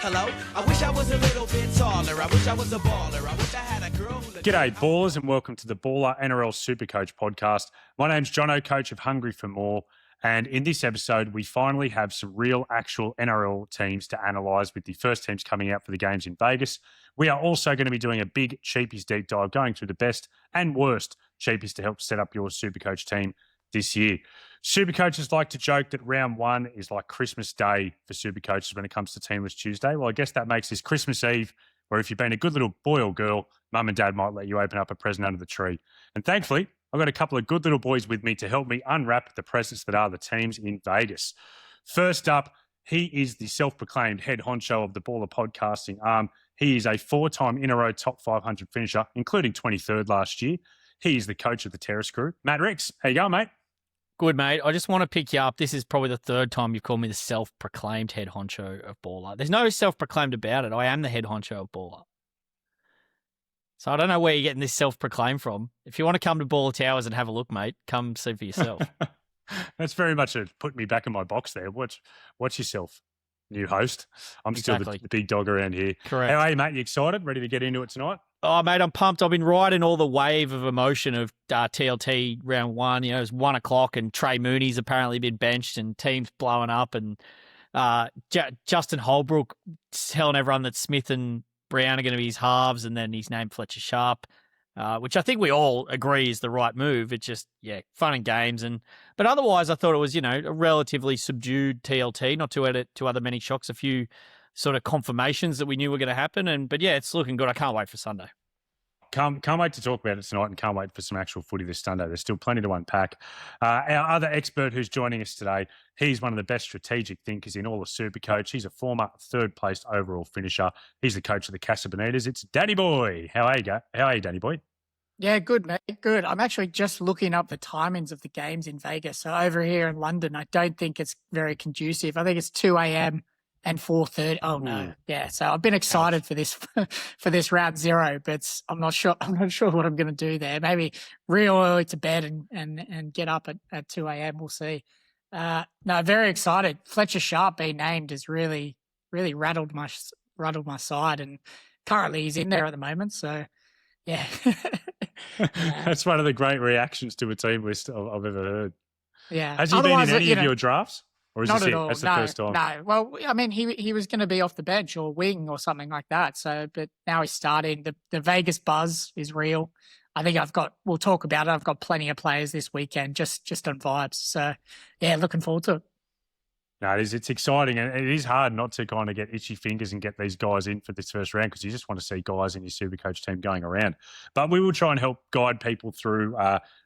Hello, I wish I was a little bit taller. I wish I was a baller. I wish I had a girl who... G'day, ballers, and welcome to the Baller NRL SuperCoach podcast. My name's Jono, coach of Hungry for More, and in this episode, we finally have some real, actual NRL teams to analyse with the first teams coming out for the games in Vegas. We are also going to be doing a big Cheapies deep dive, going through the best and worst Cheapies to help set up your SuperCoach team this year. Supercoaches like to joke that round one is like Christmas Day for Supercoaches when it comes to Teamless Tuesday. Well, I guess that makes this Christmas Eve, where if you've been a good little boy or girl, mum and dad might let you open up a present under the tree. And thankfully, I've got a couple of good little boys with me to help me unwrap the presents that are the teams in Vegas. First up, he is the self-proclaimed head honcho of the Baller podcasting arm. He is a four-time in a row top 500 finisher, including 23rd last year. He is the coach of the Terrace Crew. Matt Ricks, how you going, mate? Good, mate. I just want to pick you up. This is probably the third time you've called me the self-proclaimed head honcho of Baller. There's no self-proclaimed about it. I am the head honcho of Baller. So I don't know where you're getting this self-proclaimed from. If you want to come to Baller Towers and have a look, mate, come see for yourself. That's very much put me back in my box there. Watch yourself, new host. I'm Exactly. Still the big dog around here. Correct. How are you, mate? You excited? Ready to get into it tonight? Oh, mate, I'm pumped. I've been riding all the wave of emotion of TLT round one. You know, it's 1 o'clock and Trey Mooney's apparently been benched and teams blowing up. And Justin Holbrook telling everyone that Smith and Brown are going to be his halves, and then he's named Fletcher Sharp, which I think we all agree is the right move. It's just, fun and games. But otherwise, I thought it was, a relatively subdued TLT, not to add it to other many shocks, a few sort of confirmations that we knew were going to happen. But it's looking good. I can't wait for Sunday. Can't wait to talk about it tonight, and can't wait for some actual footy this Sunday. There's still plenty to unpack. Our other expert who's joining us today, he's one of the best strategic thinkers in all of SuperCoach. He's a former third-placed overall finisher. He's the coach of the Casa Bonitas. It's Danny Boy. How are you, Danny Boy? Yeah, good, mate. Good. I'm actually just looking up the timings of the games in Vegas. So over here in London, I don't think it's very conducive. I think it's 2 a.m. and 4:30. Oh no, yeah. So I've been excited for this round zero, but I'm not sure what I'm going to do there. Maybe real early to bed and get up at 2 a.m. We'll see. No, very excited. Fletcher Sharp being named has really rattled my side, and currently he's in there at the moment. So yeah. That's one of the great reactions to a team list I've ever heard. Yeah. Has he been in any of your drafts? Or is not this at it? all. That's the first time. No. Well, I mean, he was going to be off the bench or wing or something like that. So, but now he's starting. The Vegas buzz is real. I think we'll talk about it. I've got plenty of players this weekend just on vibes. So, yeah, looking forward to it. No, it's exciting, and it is hard not to kind of get itchy fingers and get these guys in for this first round, because you just want to see guys in your SuperCoach team going around. But we will try and help guide people through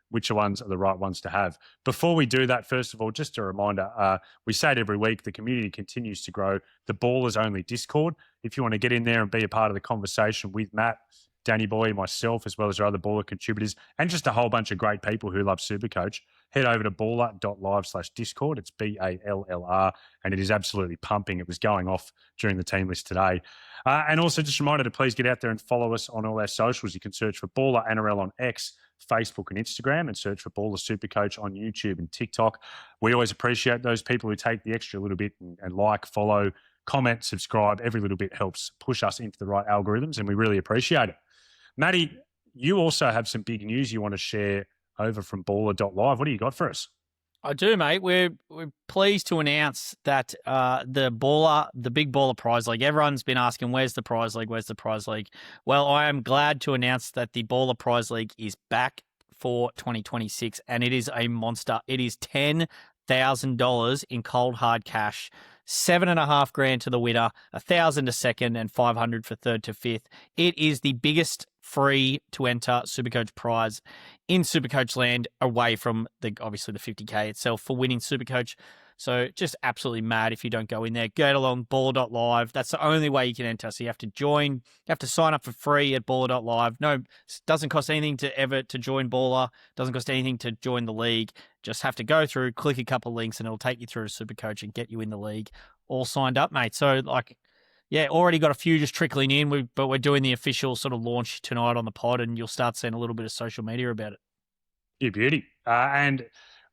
which ones are the right ones to have. Before we do that, first of all, just a reminder, we say it every week, the community continues to grow. The Ballers Only Discord. If you want to get in there and be a part of the conversation with Matt, Danny Boy, myself, as well as our other Baller contributors, and just a whole bunch of great people who love SuperCoach, head over to ballr.live/Discord. It's BALLR, and it is absolutely pumping. It was going off during the team list today. And also just a reminder to please get out there and follow us on all our socials. You can search for Baller NRL on X, Facebook and Instagram, and search for Baller SuperCoach on YouTube and TikTok. We always appreciate those people who take the extra little bit and like, follow, comment, subscribe. Every little bit helps push us into the right algorithms, and we really appreciate it. Matty, you also have some big news you want to share over from baller.live. What do you got for us? I do, mate. We're pleased to announce that the Big Baller Prize League, everyone's been asking, where's the Prize League? Where's the Prize League? Well, I am glad to announce that the Baller Prize League is back for 2026, and it is a monster. It is $10,000 in cold hard cash, $7,500 to the winner, $1,000 to second, and $500 for third to fifth. It is the biggest free to enter SuperCoach prize in SuperCoach land, away from obviously the 50K itself for winning SuperCoach. So just absolutely mad if you don't go in there. Go along ballr.live. That's the only way you can enter. So you have to join. You have to sign up for free at ballr.live. No, it doesn't cost anything to join Baller. Doesn't cost anything to join the league. Just have to go through, click a couple of links, and it'll take you through to SuperCoach and get you in the league. All signed up, mate. So already got a few just trickling in, but we're doing the official sort of launch tonight on the pod, and you'll start seeing a little bit of social media about it. Yeah, beauty. And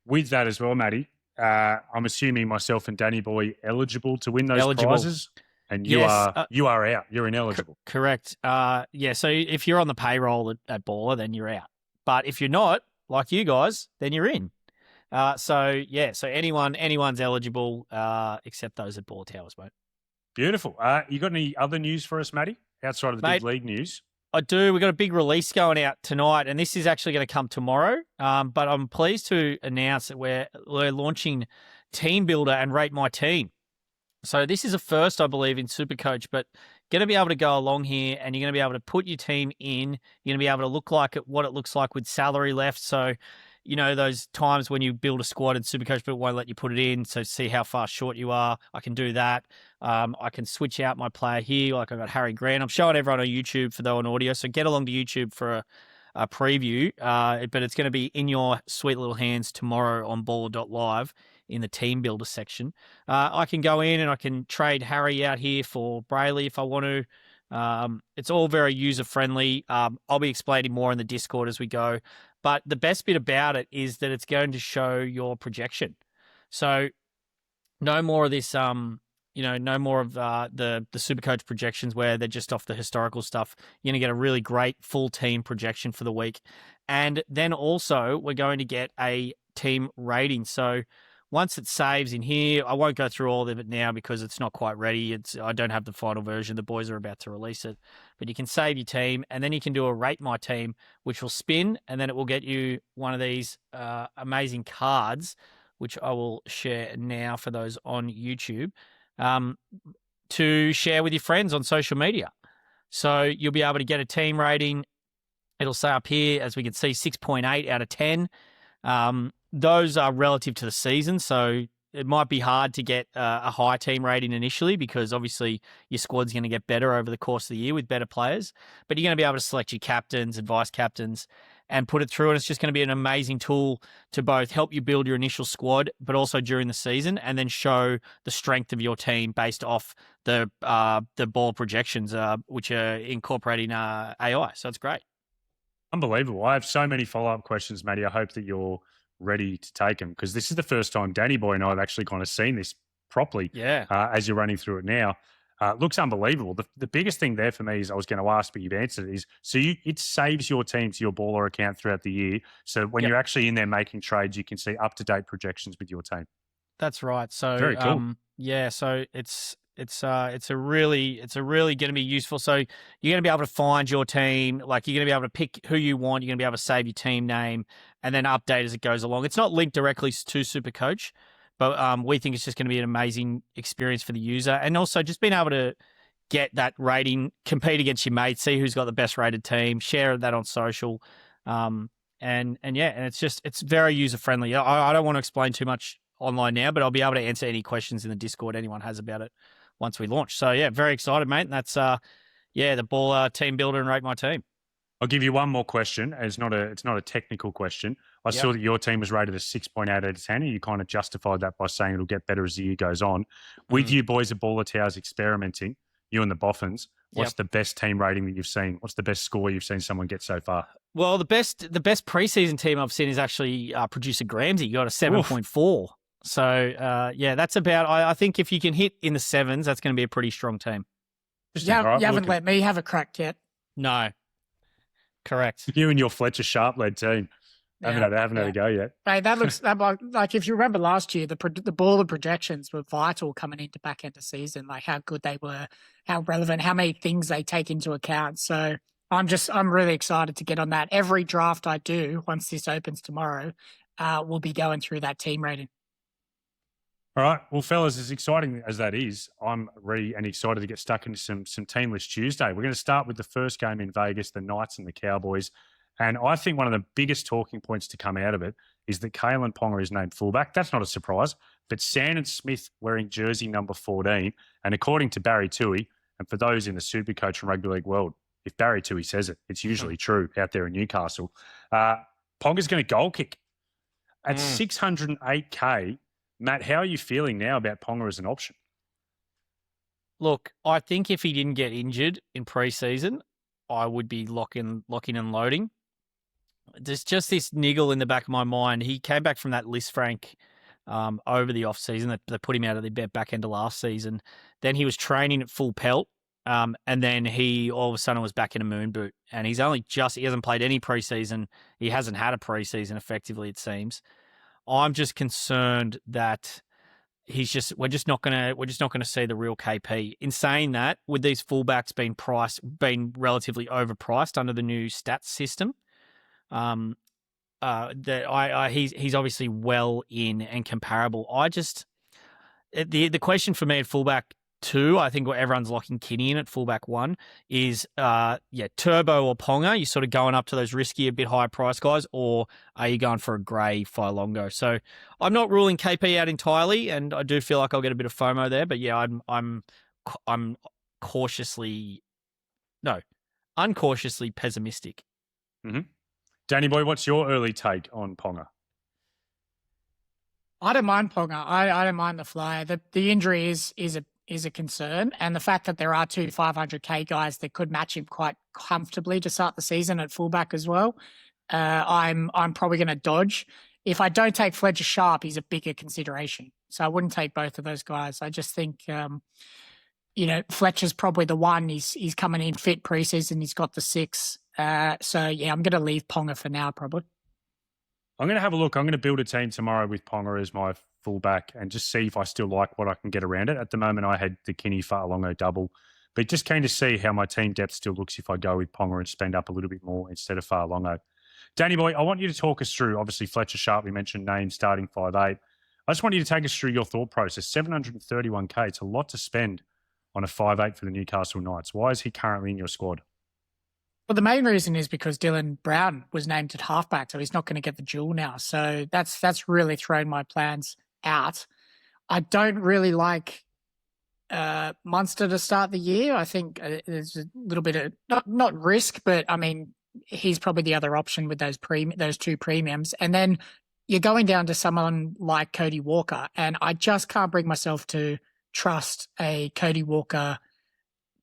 with that as well, Matty, I'm assuming myself and Danny Boy eligible to win those prizes. and you Yes, are out. You're ineligible. Correct. Yeah. So if you're on the payroll at Baller, then you're out. But if you're not, like you guys, then you're in. So anyone's eligible, except those at Baller Towers, mate. Beautiful. You got any other news for us, Matty, outside of the big league news? I do. We've got a big release going out tonight, and this is actually going to come tomorrow. But I'm pleased to announce that we're launching Team Builder and Rate My Team. So this is a first, I believe, in SuperCoach, but going to be able to go along here, and you're going to be able to put your team in. You're going to be able to look like what it looks like with salary left. So, you know, those times when you build a squad in SuperCoach, but it won't let you put it in. So see how far short you are. I can do that. I can switch out my player here. Like I got Harry Grant. I'm showing everyone on YouTube for though on audio. So get along to YouTube for a preview. But it's going to be in your sweet little hands tomorrow on ballr.live in the team builder section. I can go in and I can trade Harry out here for Brayley if I want to. It's all very user friendly. I'll be explaining more in the Discord as we go. But the best bit about it is that it's going to show your projection. So no more of this, no more of the SuperCoach projections where they're just off the historical stuff. You're going to get a really great full team projection for the week. And then also we're going to get a team rating. So once it saves in here, I won't go through all of it now because it's not quite ready. I don't have the final version. The boys are about to release it. But you can save your team, and then you can do a Rate My Team, which will spin, and then it will get you one of these amazing cards, which I will share now for those on YouTube, to share with your friends on social media. So you'll be able to get a team rating. It'll say up here, as we can see, 6.8 out of 10. Those are relative to the season, so it might be hard to get a high team rating initially because obviously your squad's going to get better over the course of the year with better players. But you're going to be able to select your captains and vice captains and put it through, and it's just going to be an amazing tool to both help you build your initial squad, but also during the season, and then show the strength of your team based off the ball projections, which are incorporating AI. So it's great. Unbelievable. I have so many follow-up questions, Matty. I hope that you're ready to take them because this is the first time Danny Boy and I have actually kind of seen this properly. Yeah. As you're running through it now. Looks unbelievable. The biggest thing there for me is I was going to ask, but you've answered it, is it saves your team to your baller account throughout the year. So when you're actually in there making trades, you can see up-to-date projections with your team. That's right. So very cool. So it's really going to be useful. So you're going to be able to find your team, like you're going to be able to pick who you want. You're going to be able to save your team name and then update as it goes along. It's not linked directly to SuperCoach, but we think it's just going to be an amazing experience for the user. And also just being able to get that rating, compete against your mates, see who's got the best rated team, share that on social. And it's very user friendly. I don't want to explain too much online now, but I'll be able to answer any questions in the Discord anyone has about it once we launch. So yeah, very excited, mate. And that's the Baller Team Builder and Rate My Team. I'll give you one more question. It's not a technical question. I saw that your team was rated a 6.8 out of 10, and you kind of justified that by saying it'll get better as the year goes on. With you boys at Baller Towers experimenting, you and the Boffins, what's the best team rating that you've seen? What's the best score you've seen someone get so far? Well, the best preseason team I've seen is actually producer Gramsy. You got a 7.4. So, that's about, I think if you can hit in the sevens, that's going to be a pretty strong team. You haven't let me have a crack yet. No. Correct. You and your Fletcher Sharp-led team haven't had a go yet. Hey, that looks like if you remember last year, the baller projections were vital coming into back end of season, like how good they were, how relevant, how many things they take into account. So I'm really excited to get on that. Every draft I do, once this opens tomorrow, we'll be going through that team rating. All right. Well, fellas, as exciting as that is, I'm ready and excited to get stuck into some Teamless Tuesday. We're going to start with the first game in Vegas, the Knights and the Cowboys. And I think one of the biggest talking points to come out of it is that Kalen Ponga is named fullback. That's not a surprise. But Sandon Smith wearing jersey number 14, and according to Barry Toohey, and for those in the SuperCoach and Rugby League world, if Barry Toohey says it, it's usually true out there in Newcastle. Ponga's going to goal kick at 608K. Matt, how are you feeling now about Ponga as an option? Look, I think if he didn't get injured in preseason, I would be locking and loading. There's just this niggle in the back of my mind. He came back from that Liz Frank over the off season. They put him out of the back end of last season. Then he was training at full pelt. And then he all of a sudden was back in a moon boot, and he hasn't played any preseason. He hasn't had a preseason effectively, it seems. I'm just concerned that we're just not gonna see the real KP. In saying that, with these fullbacks being relatively overpriced under the new stats system, he's obviously well in and comparable. The question for me at fullback 2, I think what everyone's locking Kinney in at fullback 1 is Turbo or Ponga. You're sort of going up to those risky, a bit higher price guys, or are you going for a grey Failongo? So I'm not ruling KP out entirely, and I do feel like I'll get a bit of FOMO there. But yeah, I'm uncautiously pessimistic. Mm-hmm. Danny boy, what's your early take on Ponga? I don't mind Ponga. I don't mind the flyer. The injury is a concern, and the fact that there are 2 500k guys that could match him quite comfortably to start the season at fullback as well. I'm probably going to dodge. If I don't take Fletcher Sharp, he's a bigger consideration, so I wouldn't take both of those guys. I just think Fletcher's probably the one. He's coming in fit preseason. He's got the 6. So yeah, I'm going to leave Ponga for now probably. I'm going to have a look. I'm going to build a team tomorrow with Ponga as my fullback and just see if I still like what I can get around it. At the moment, I had the Kinney Failongo double, but just keen to see how my team depth still looks if I go with Ponga and spend up a little bit more instead of Failongo. Danny boy, I want you to talk us through, obviously, Fletcher Sharp, we mentioned names starting 5'8". I just want you to take us through your thought process. 731k, it's a lot to spend on a 5'8" for the Newcastle Knights. Why is he currently in your squad? Well, the main reason is because Dylan Brown was named at halfback, so he's not going to get the duel now. So that's really thrown my plans out. I don't really like Munster to start the year. I think there's a little bit of not risk, but I mean he's probably the other option with those 2 premiums. And then you're going down to someone like Cody Walker, and I just can't bring myself to trust a Cody Walker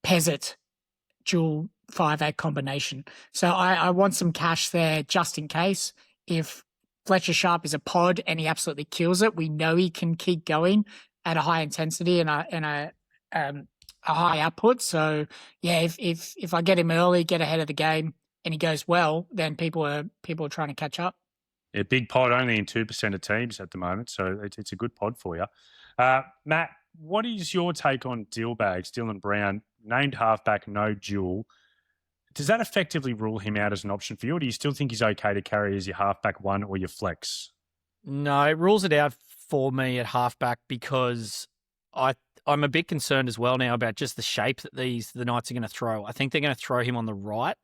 Pezet dual 5'8" combination. So I want some cash there just in case. If Fletcher Sharp is a pod and he absolutely kills it, we know he can keep going at a high intensity and a high output. So yeah, if I get him early, get ahead of the game, and he goes well, then people are trying to catch up. Yeah, big pod only in 2% of teams at the moment, so it's a good pod for you. Matt, what is your take on Dylan Brown, named halfback, no dual? Does that effectively rule him out as an option for you, or do you still think he's okay to carry as your halfback 1 or your flex? No, it rules it out for me at halfback because I'm a bit concerned as well now about just the shape that the Knights are going to throw. I think they're going to throw him on the right,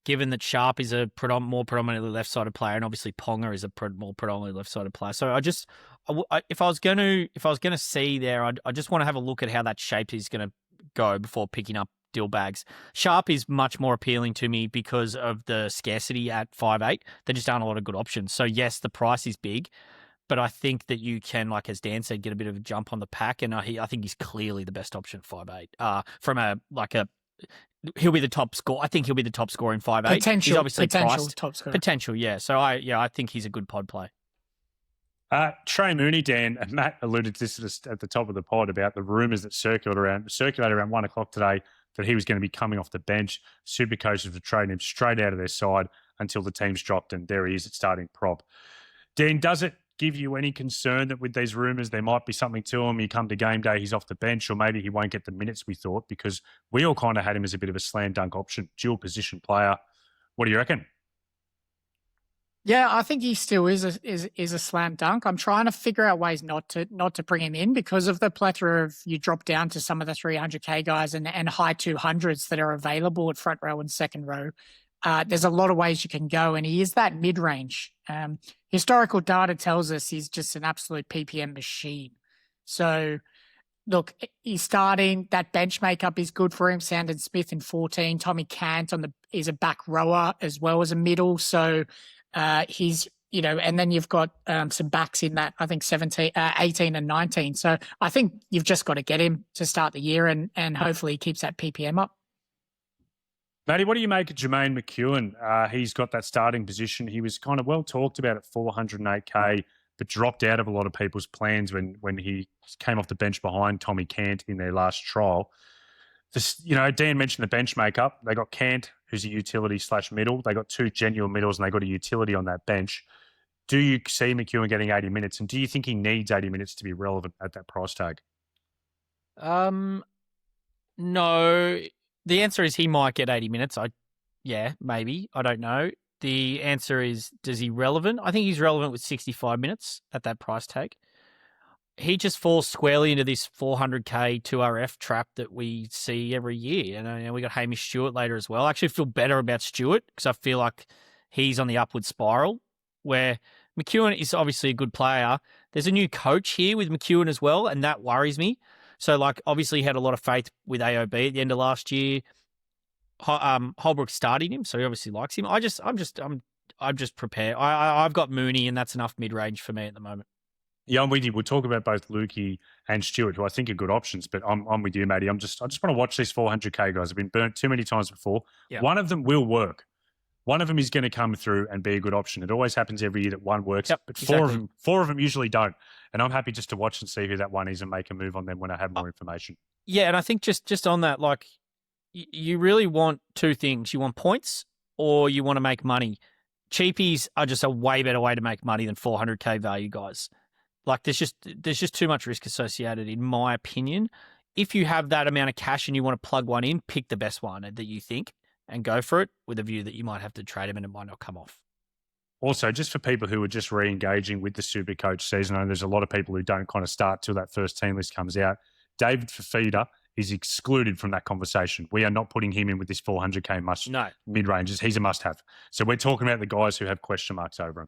given that Sharp is a more predominantly left-sided player, and obviously Ponga is a more predominantly left-sided player. So if I was going to see there, I just want to have a look at how that shape is going to go before picking up deal bags. Sharp is much more appealing to me because of the scarcity at 5'8". There just aren't a lot of good options. So yes, the price is big, but I think that you can, like as Dan said, get a bit of a jump on the pack, and I think he's clearly the best option 5'8". He'll be the top score. I think he'll be the top scorer in 5'8". Potential, he's obviously priced. top scorer. Potential, yeah. So I think he's a good pod play. Trey Mooney, Dan, and Matt alluded to this at the top of the pod about the rumours that circulated around 1 o'clock today that he was going to be coming off the bench. Supercoaches were trading him straight out of their side until the team's dropped, and there he is at starting prop. Dan, does it give you any concern that with these rumours there might be something to him? You come to game day, he's off the bench, or maybe he won't get the minutes we thought, because we all kind of had him as a bit of a slam dunk option, dual position player. What do you reckon? Yeah, I think he still is a slam dunk. I'm trying to figure out ways not to bring him in because of the plethora of, you drop down to some of the 300k guys and high 200s that are available at front row and second row. There's a lot of ways you can go, and he is that mid-range. Historical data tells us he's just an absolute PPM machine. So look, he's starting. That bench makeup is good for him. Sandon Smith in 14. Tommy Cant is a back rower as well as a middle. So he's, and then you've got some backs in that, I think 18 and 19. So I think you've just got to get him to start the year and hopefully he keeps that PPM up. Matty, what do you make of Jermaine McEwen? He's got that starting position. He was kind of well talked about at 408k but dropped out of a lot of people's plans when he came off the bench behind Tommy Cant in their last trial. Dan mentioned the bench makeup. They got Cant, who's a utility / middle. They got 2 genuine middles, and they got a utility on that bench. Do you see McEwen getting 80 minutes, and do you think he needs 80 minutes to be relevant at that price tag? No. The answer is he might get 80 minutes. Maybe. I don't know. The answer is, does he relevant? I think he's relevant with 65 minutes at that price tag. He just falls squarely into this 400k 2RF trap that we see every year. And we got Hamish Stewart later as well. I actually feel better about Stewart because I feel like he's on the upward spiral, where McEwen is obviously a good player. There's a new coach here with McEwen as well, and that worries me. So, obviously he had a lot of faith with AOB at the end of last year. Holbrook started him, so he obviously likes him. I'm just prepared. I've got Mooney, and that's enough mid-range for me at the moment. Yeah, I'm with you. We'll talk about both Lukey and Stewart, who I think are good options, but I'm with you, Matty. I just want to watch these 400k guys. I've been burnt too many times before. Yep. One of them will work. One of them is going to come through and be a good option. It always happens every year that one works, but four of them usually don't. And I'm happy just to watch and see who that one is and make a move on them when I have more information. Yeah, and I think just on that, you really want 2 things. You want points or you want to make money. Cheapies are just a way better way to make money than 400k value guys. There's just too much risk associated, in my opinion. If you have that amount of cash and you want to plug one in, pick the best one that you think and go for it with a view that you might have to trade him and it might not come off. Also, just for people who are just re-engaging with the SuperCoach season, and there's a lot of people who don't kind of start till that first team list comes out, David Fafita is excluded from that conversation. We are not putting him in with this 400k mid-ranges. He's a must-have. So we're talking about the guys who have question marks over him.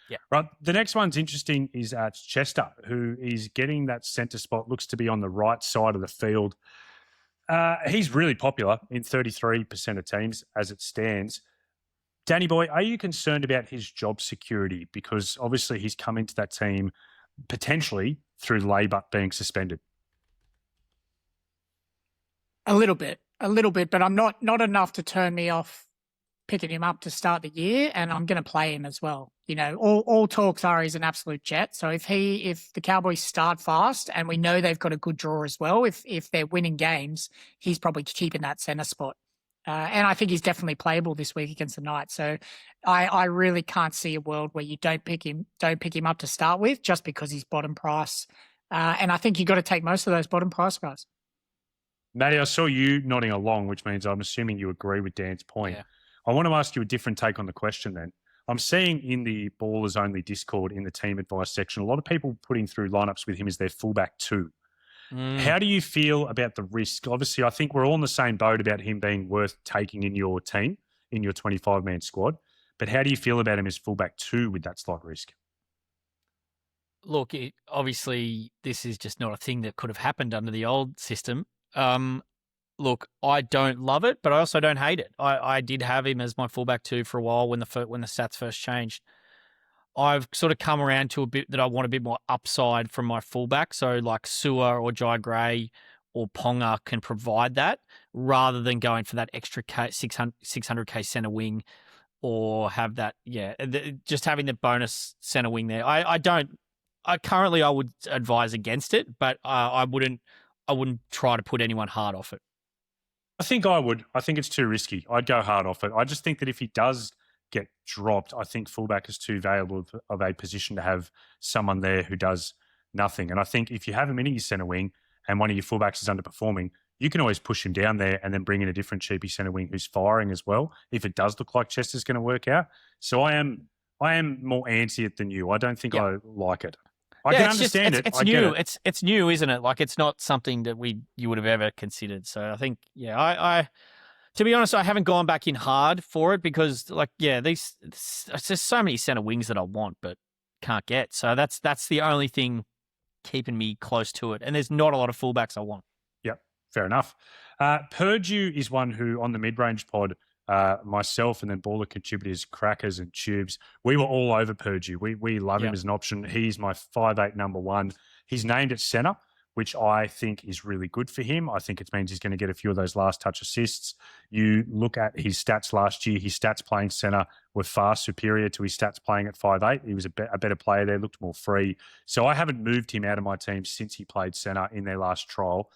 Yeah. Right. The next one's interesting is Chester, who is getting that centre spot, looks to be on the right side of the field. He's really popular in 33% of teams as it stands. Danny boy, are you concerned about his job security? Because obviously he's come into that team potentially through Laban being suspended. A little bit, but I'm not enough to turn me off picking him up to start the year, and I'm going to play him as well. All talks are he's an absolute jet. So if the Cowboys start fast, and we know they've got a good draw as well, if they're winning games, he's probably keeping that centre spot. And I think he's definitely playable this week against the Knights. So I really can't see a world where you don't pick him up to start with just because he's bottom price. And I think you got to take most of those bottom price guys. Matty, I saw you nodding along, which means I'm assuming you agree with Dan's point. Yeah. I want to ask you a different take on the question then. I'm seeing in the Ballers Only Discord in the team advice section, a lot of people putting through lineups with him as their fullback 2. How do you feel about the risk? Obviously, I think we're all in the same boat about him being worth taking in your team, in your 25-man squad. But how do you feel about him as fullback 2 with that slight risk? Look, obviously, this is just not a thing that could have happened under the old system. Look, I don't love it, but I also don't hate it. I did have him as my fullback 2 for a while when the stats first changed. I've sort of come around to a bit that I want a bit more upside from my fullback. So Sewer or Jai Gray or Ponga can provide that rather than going for that extra 600k centre wing or have that, just having the bonus centre wing there. I would advise against it, but I wouldn't try to put anyone hard off it. I think I would. I think it's too risky. I'd go hard off it. I just think that if he does get dropped, I think fullback is too valuable of a position to have someone there who does nothing. And I think if you have him in your centre wing and one of your fullbacks is underperforming, you can always push him down there and then bring in a different cheapie centre wing who's firing as well, if it does look like Chester's going to work out. So I am more anti it than you. I don't think I like it. I can understand it. It's new. It's new, isn't it? It's not something that you would have ever considered. So I think, I to be honest, I haven't gone back in hard for it because, there's just so many centre wings that I want but can't get. So that's the only thing keeping me close to it. And there's not a lot of fullbacks I want. Yep, fair enough. Purdue is one who on the mid-range pod, myself and then baller contributors Crackers and Tubes, we were all over Purdue. We love him as an option. He's my 5'8" number 1. He's named at centre. which I think is really good for him. I think it means he's going to get a few of those last touch assists. You look at his stats last year, his stats playing centre were far superior to his stats playing at 5'8". He was a better player there, looked more free. So I haven't moved him out of my team since he played centre in their last trial.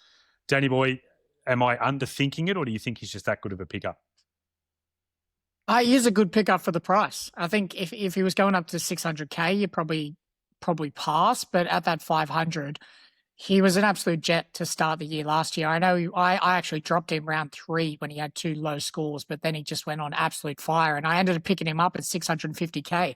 Danny boy, am I underthinking it, or do you think he's just that good of a pickup? He is a good pickup for the price. I think if he was going up to 600K, you probably pass. But at that 500, he was an absolute jet to start the year last year. I know I actually dropped him round 3 when he had 2 low scores, but then he just went on absolute fire. And I ended up picking him up at 650K,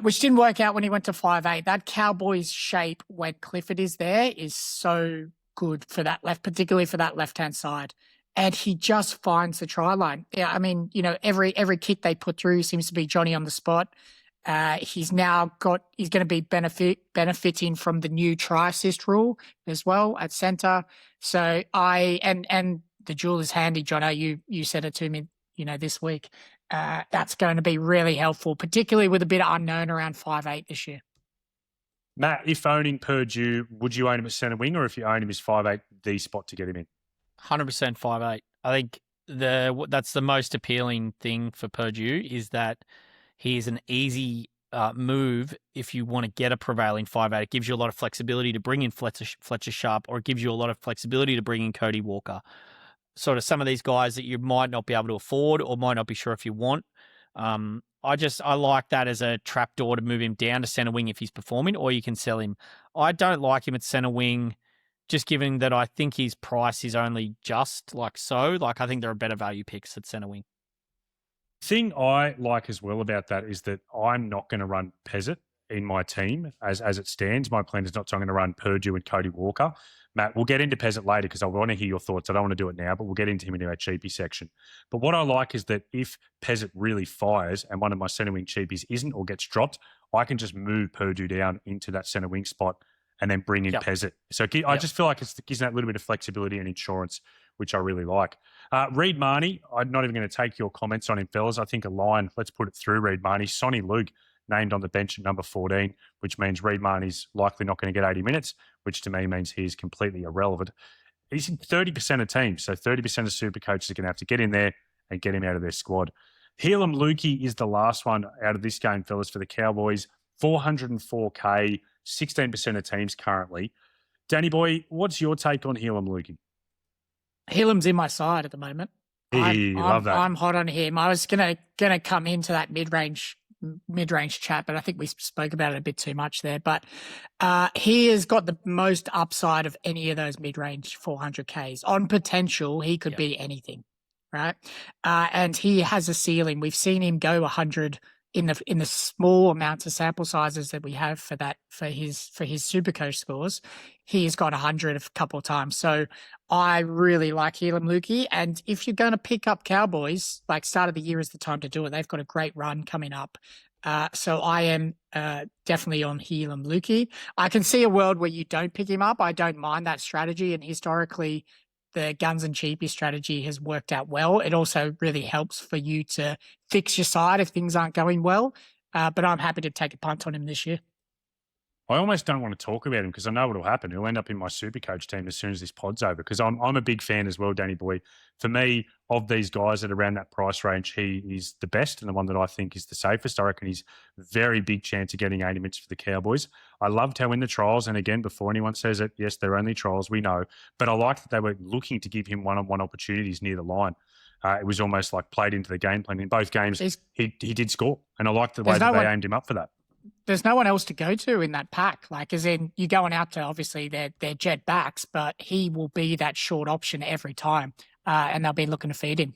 which didn't work out when he went to 5'8". That Cowboys shape when Clifford is there is so good for that particularly for that left-hand side. And he just finds the try line. Yeah, I mean, every kick they put through seems to be Johnny on the spot. He's going to be benefiting from the new try assist rule as well at centre. So and the jewel is handy, Jono. You said it to me, this week. That's going to be really helpful, particularly with a bit of unknown around 5'8" this year. Matt, if owning Purdue, would you own him at centre wing, or if you own him as 5'8", the spot to get him in? 100% 5'8". I think that's the most appealing thing for Purdue is that he is an easy move if you want to get a prevailing 5'8". It gives you a lot of flexibility to bring in Fletcher Sharp, or it gives you a lot of flexibility to bring in Cody Walker. Sort of some of these guys that you might not be able to afford or might not be sure if you want. I like that as a trapdoor to move him down to centre wing if he's performing, or you can sell him. I don't like him at centre wing, just given that I think his price is only just like so. Like, I think there are better value picks at centre wing. Thing I like as well about that is that I'm not going to run Pezet in my team as it stands. My plan is not so I'm going to run Purdue and Cody Walker. Matt, we'll get into Pezet later because I want to hear your thoughts. I don't want to do it now, but we'll get into him in our cheapie section. But what I like is that if Pezet really fires and one of my centre wing cheapies isn't or gets dropped, I can just move Purdue down into that centre wing spot and then bring in Pezet. So I just feel like it gives that little bit of flexibility and insurance, which I really like. Reed Marnie, I'm not even going to take your comments on him, fellas. I think a line, let's put it through Reed Marnie. Sonny Luke named on the bench at number 14, which means Reed Marnie's likely not going to get 80 minutes, which to me means he's completely irrelevant. He's in 30% of teams, so 30% of super coaches are going to have to get in there and get him out of their squad. Helam Lukey is the last one out of this game, fellas, for the Cowboys. 404K, 16% of teams currently. Danny boy, what's your take on Helam Lukey? Helam's in my side at the moment. Love that. I'm hot on him. I was gonna come into that mid-range chat, but I think we spoke about it a bit too much there. But he has got the most upside of any of those mid-range 400Ks. On potential, he could be anything, right? And he has a ceiling. We've seen him go 100 in the small amounts of sample sizes that we have for his SuperCoach scores. He has got 100 a couple of times. So I really like Helam Lukey. And if you're going to pick up Cowboys, like start of the year is the time to do it. They've got a great run coming up. So I am definitely on Helam Lukey. I can see a world where you don't pick him up. I don't mind that strategy. And historically, the guns and cheapie strategy has worked out well. It also really helps for you to fix your side if things aren't going well. But I'm happy to take a punt on him this year. I almost don't want to talk about him because I know what will happen. He'll end up in my SuperCoach team as soon as this pod's over because I'm a big fan as well, Danny boy. For me, of these guys that are around that price range, he is the best and the one that I think is the safest. I reckon he's very big chance of getting 80 minutes for the Cowboys. I loved how in the trials, and again, before anyone says it, yes, they're only trials, we know, but I like that they were looking to give him one-on-one opportunities near the line. It was almost like played into the game plan. In both games, he did score, and I liked the way that they aimed him up for that. There's no one else to go to in that pack. Like, as in, you're going out to, obviously, their jet backs, but he will be that short option every time, and they'll be looking to feed him.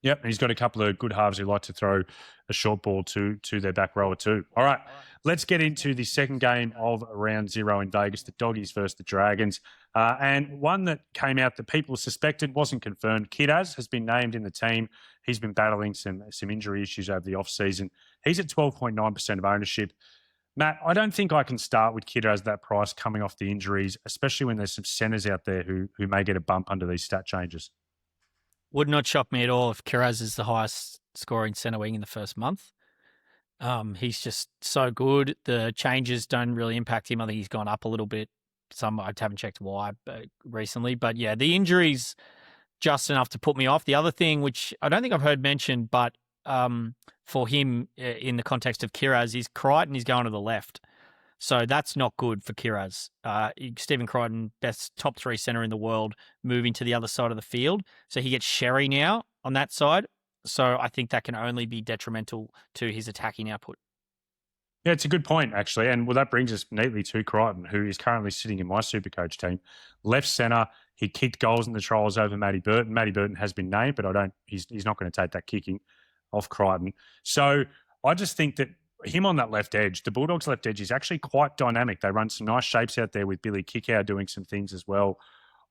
Yep, and he's got a couple of good halves who like to throw a short ball to their back rower too. All right, let's get into the second game of round 0 in Vegas, the Doggies versus the Dragons. And one that came out that people suspected wasn't confirmed. Kiraz has been named in the team. He's been battling some injury issues over the off-season. He's at 12.9% of ownership. Matt, I don't think I can start with Kiraz that price coming off the injuries, especially when there's some centres out there who may get a bump under these stat changes. Would not shock me at all if Kiraz is the highest scoring centre wing in the first month. He's just so good. The changes don't really impact him. I think he's gone up a little bit some I haven't checked why recently, but yeah, the injuries just enough to put me off. The other thing, which I don't think I've heard mentioned, but for him in the context of Kiraz, is Crichton is going to the left. So that's not good for Kiraz. Stephen Crichton, best top 3 center in the world, moving to the other side of the field. So he gets Sherry now on that side. So I think that can only be detrimental to his attacking output. Yeah, it's a good point, actually. And well, that brings us neatly to Crichton, who is currently sitting in my SuperCoach team. Left centre, he kicked goals in the trials over Matty Burton. Matty Burton has been named, but he's not going to take that kicking off Crichton. So I just think that him on that left edge, the Bulldogs' left edge is actually quite dynamic. They run some nice shapes out there with Billy Kickow doing some things as well.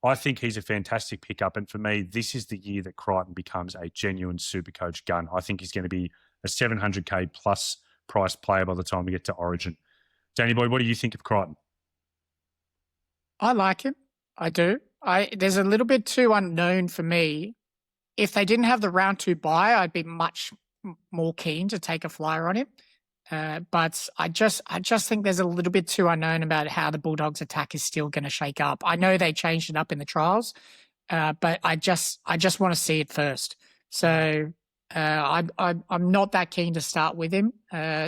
I think he's a fantastic pickup. And for me, this is the year that Crichton becomes a genuine SuperCoach gun. I think he's going to be a 700K plus price player by the time we get to Origin. Danny Boy, what do you think of Crichton? I like him. I do. There's a little bit too unknown for me. If they didn't have the round 2 bye, I'd be much more keen to take a flyer on him. But I just think there's a little bit too unknown about how the Bulldogs attack is still going to shake up. I know they changed it up in the trials, but I just want to see it first. So I'm not that keen to start with him.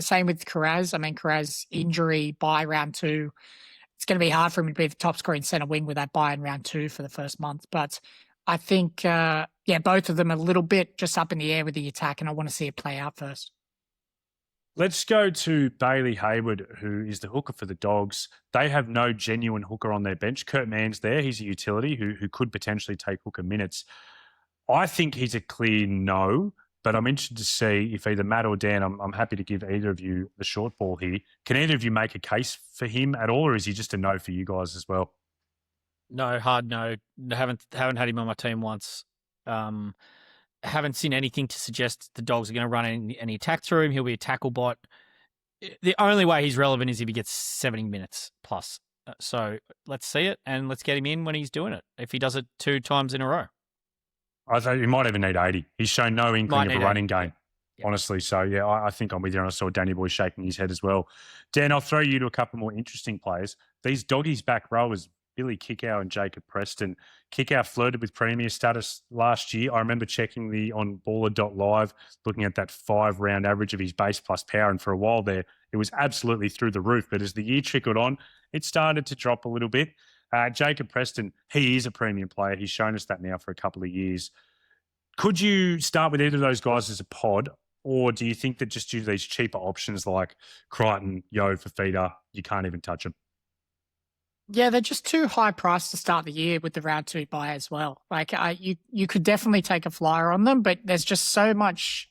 Same with Kiraz. I mean, Kiraz injury by round 2. It's going to be hard for him to be the top scoring centre wing with that bye in round 2 for the first month. But I think, both of them a little bit just up in the air with the attack, and I want to see it play out first. Let's go to Bailey Hayward, who is the hooker for the Dogs. They have no genuine hooker on their bench. Kurt Mann's there. He's a utility who could potentially take hooker minutes. I think he's a clear no, but I'm interested to see if either Matt or Dan, I'm happy to give either of you the short ball here. Can either of you make a case for him at all, or is he just a no for you guys as well? No, hard no. Haven't had him on my team once. Haven't seen anything to suggest the Dogs are going to run any attack through him. He'll be a tackle bot. The only way he's relevant is if he gets 70 minutes plus. So let's see it, and let's get him in when he's doing it. If he does it 2 times in a row. I think he might even need 80. He's shown no inkling of a running 80. game, honestly. So, yeah, I think I'm with you, and I saw Danny Boy shaking his head as well. Dan, I'll throw you to a couple more interesting players. These Doggies back rowers, Billy Kickow and Jacob Preston. Kickow flirted with premier status last year. I remember checking on baller.live, looking at that 5-round average of his base plus power, and for a while there, it was absolutely through the roof. But as the year trickled on, it started to drop a little bit. Jacob Preston, he is a premium player. He's shown us that now for a couple of years. Could you start with either of those guys as a pod, or do you think that just due to these cheaper options like Crichton, Yo, Fafita, you can't even touch them? Yeah, they're just too high priced to start the year with the round 2 buy as well. Like you could definitely take a flyer on them, but there's just so much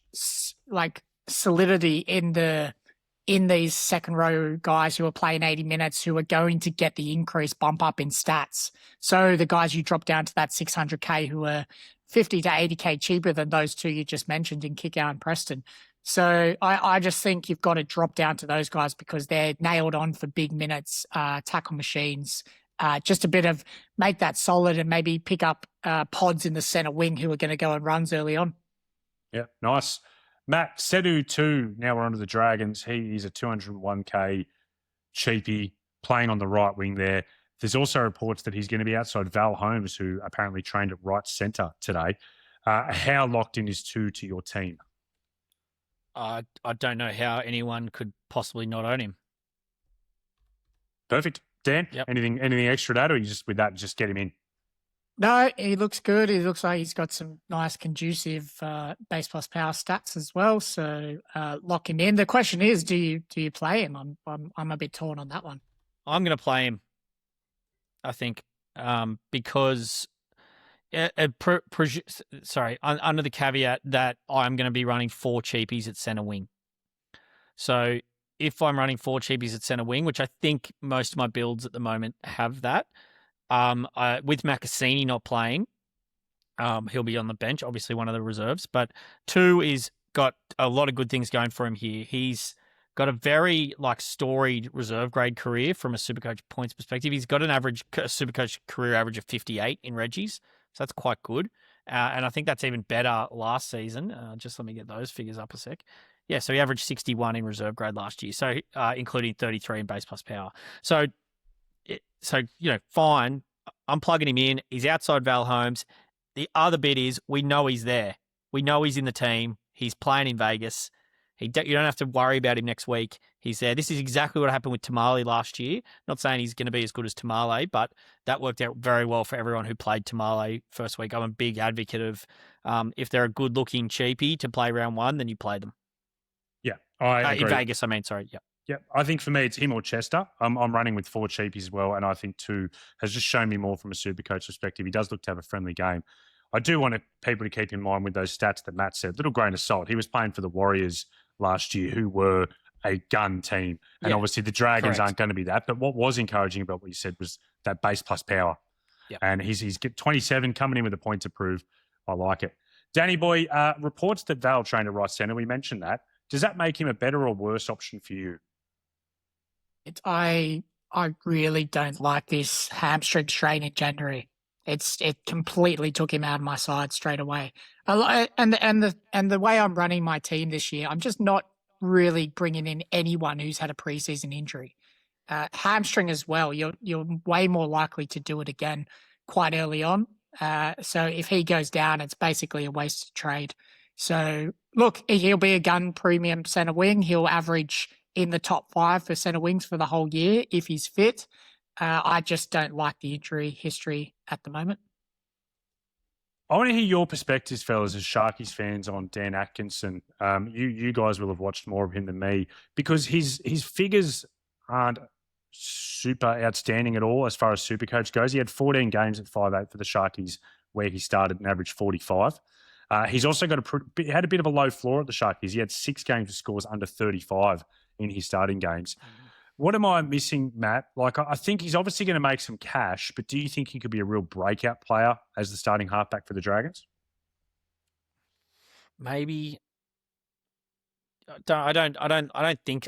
solidity in these second row guys who are playing 80 minutes who are going to get the increased bump up in stats. So the guys you drop down to that 600K who are 50 to 80K cheaper than those 2 you just mentioned in Kickow and Preston. So I just think you've got to drop down to those guys because they're nailed on for big minutes, tackle machines, just a bit of make that solid and maybe pick up pods in the center wing who are going to go on runs early on. Yeah, nice. Matt, Setu too, now we're onto the Dragons. He is a 201K cheapie playing on the right wing there. There's also reports that he's going to be outside Val Holmes, who apparently trained at right centre today. How locked in is to your team? I don't know how anyone could possibly not own him. Perfect. Dan, Yep. anything extra to add, or you just with that, just get him in? No, he looks good. He looks like he's got some nice conducive base plus power stats as well. So lock him in. The question is, do you play him? I'm a bit torn on that one. I'm going to play him, I think, because under the caveat that I'm going to be running 4 cheapies at center wing. So if I'm running 4 cheapies at center wing, which I think most of my builds at the moment have that, with Makasini not playing, he'll be on the bench, obviously one of the reserves, but 2 is got a lot of good things going for him here. He's got a very storied reserve grade career from a SuperCoach points perspective. He's got a SuperCoach career average of 58 in Reggie's. So that's quite good. And I think that's even better last season. Just let me get those figures up a sec. Yeah, so he averaged 61 in reserve grade last year, so including 33 in base plus power. So So, fine. I'm plugging him in. He's outside Val Holmes. The other bit is we know he's there. We know he's in the team. He's playing in Vegas. You don't have to worry about him next week. He's there. This is exactly what happened with Tamale last year. Not saying he's going to be as good as Tamale, but that worked out very well for everyone who played Tamale first week. I'm a big advocate of if they're a good-looking cheapie to play round one, then you play them. Yeah, I agree. In Vegas, I mean, sorry. Yeah. Yeah, I think for me, it's him or Chester. I'm running with 4 cheapies as well, and I think 2 has just shown me more from a Supercoach perspective. He does look to have a friendly game. I do want people to keep in mind with those stats that Matt said, little grain of salt. He was playing for the Warriors last year, who were a gun team, and obviously the Dragons aren't going to be that. But what was encouraging about what you said was that base plus power. Yep. And he's 27 coming in with a point to prove. I like it. Danny Boy, reports that Val trained at right centre. We mentioned that. Does that make him a better or worse option for you? I really don't like this hamstring strain in January. It completely took him out of my side straight away. And the way I'm running my team this year, I'm just not really bringing in anyone who's had a preseason injury. Hamstring as well. You're way more likely to do it again quite early on. So if he goes down, it's basically a wasted trade. So look, he'll be a gun premium centre wing. He'll average in the top 5 for centre wings for the whole year if he's fit. I just don't like the injury history at the moment. I want to hear your perspectives, fellas, as Sharkies fans on Dan Atkinson. You guys will have watched more of him than me because his figures aren't super outstanding at all as far as Supercoach goes. He had 14 games at 5'8" for the Sharkies where he started and averaged 45. He's also got had a bit of a low floor at the Sharkies. He had 6 games with scores under 35 in his starting games. What am I missing, Matt? Like, I think he's obviously going to make some cash, but do you think he could be a real breakout player as the starting halfback for the Dragons? Maybe. I think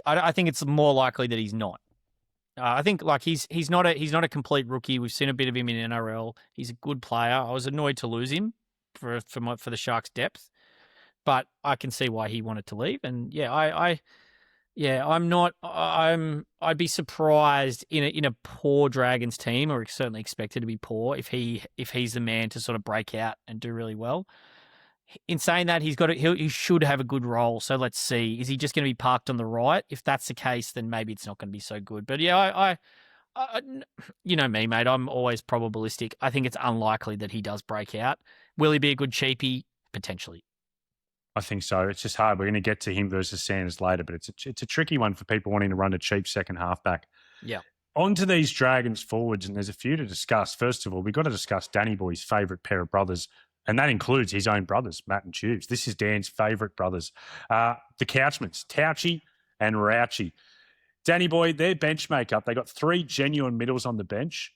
it's more likely that he's not. I think like he's not a complete rookie. We've seen a bit of him in NRL. He's a good player. I was annoyed to lose him for the Sharks' depth, but I can see why he wanted to leave. And I'd be surprised in a poor Dragons team, or certainly expected to be poor, if he's the man to sort of break out and do really well. In saying that, he should have a good role. So let's see. Is he just going to be parked on the right? If that's the case, then maybe it's not going to be so good. But yeah, I you know me, mate. I'm always probabilistic. I think it's unlikely that he does break out. Will he be a good cheapie? Potentially. I think so. It's just hard. We're going to get to him versus Sanders later, but it's a tricky one for people wanting to run a cheap second halfback. Yeah. On to these Dragons forwards, and there's a few to discuss. First of all, we've got to discuss Danny Boy's favourite pair of brothers, and that includes his own brothers, Matt and Tubes. This is Dan's favourite brothers. The Couchmans, Touchie and Rouchie. Danny Boy, their bench makeup, they got 3 genuine middles on the bench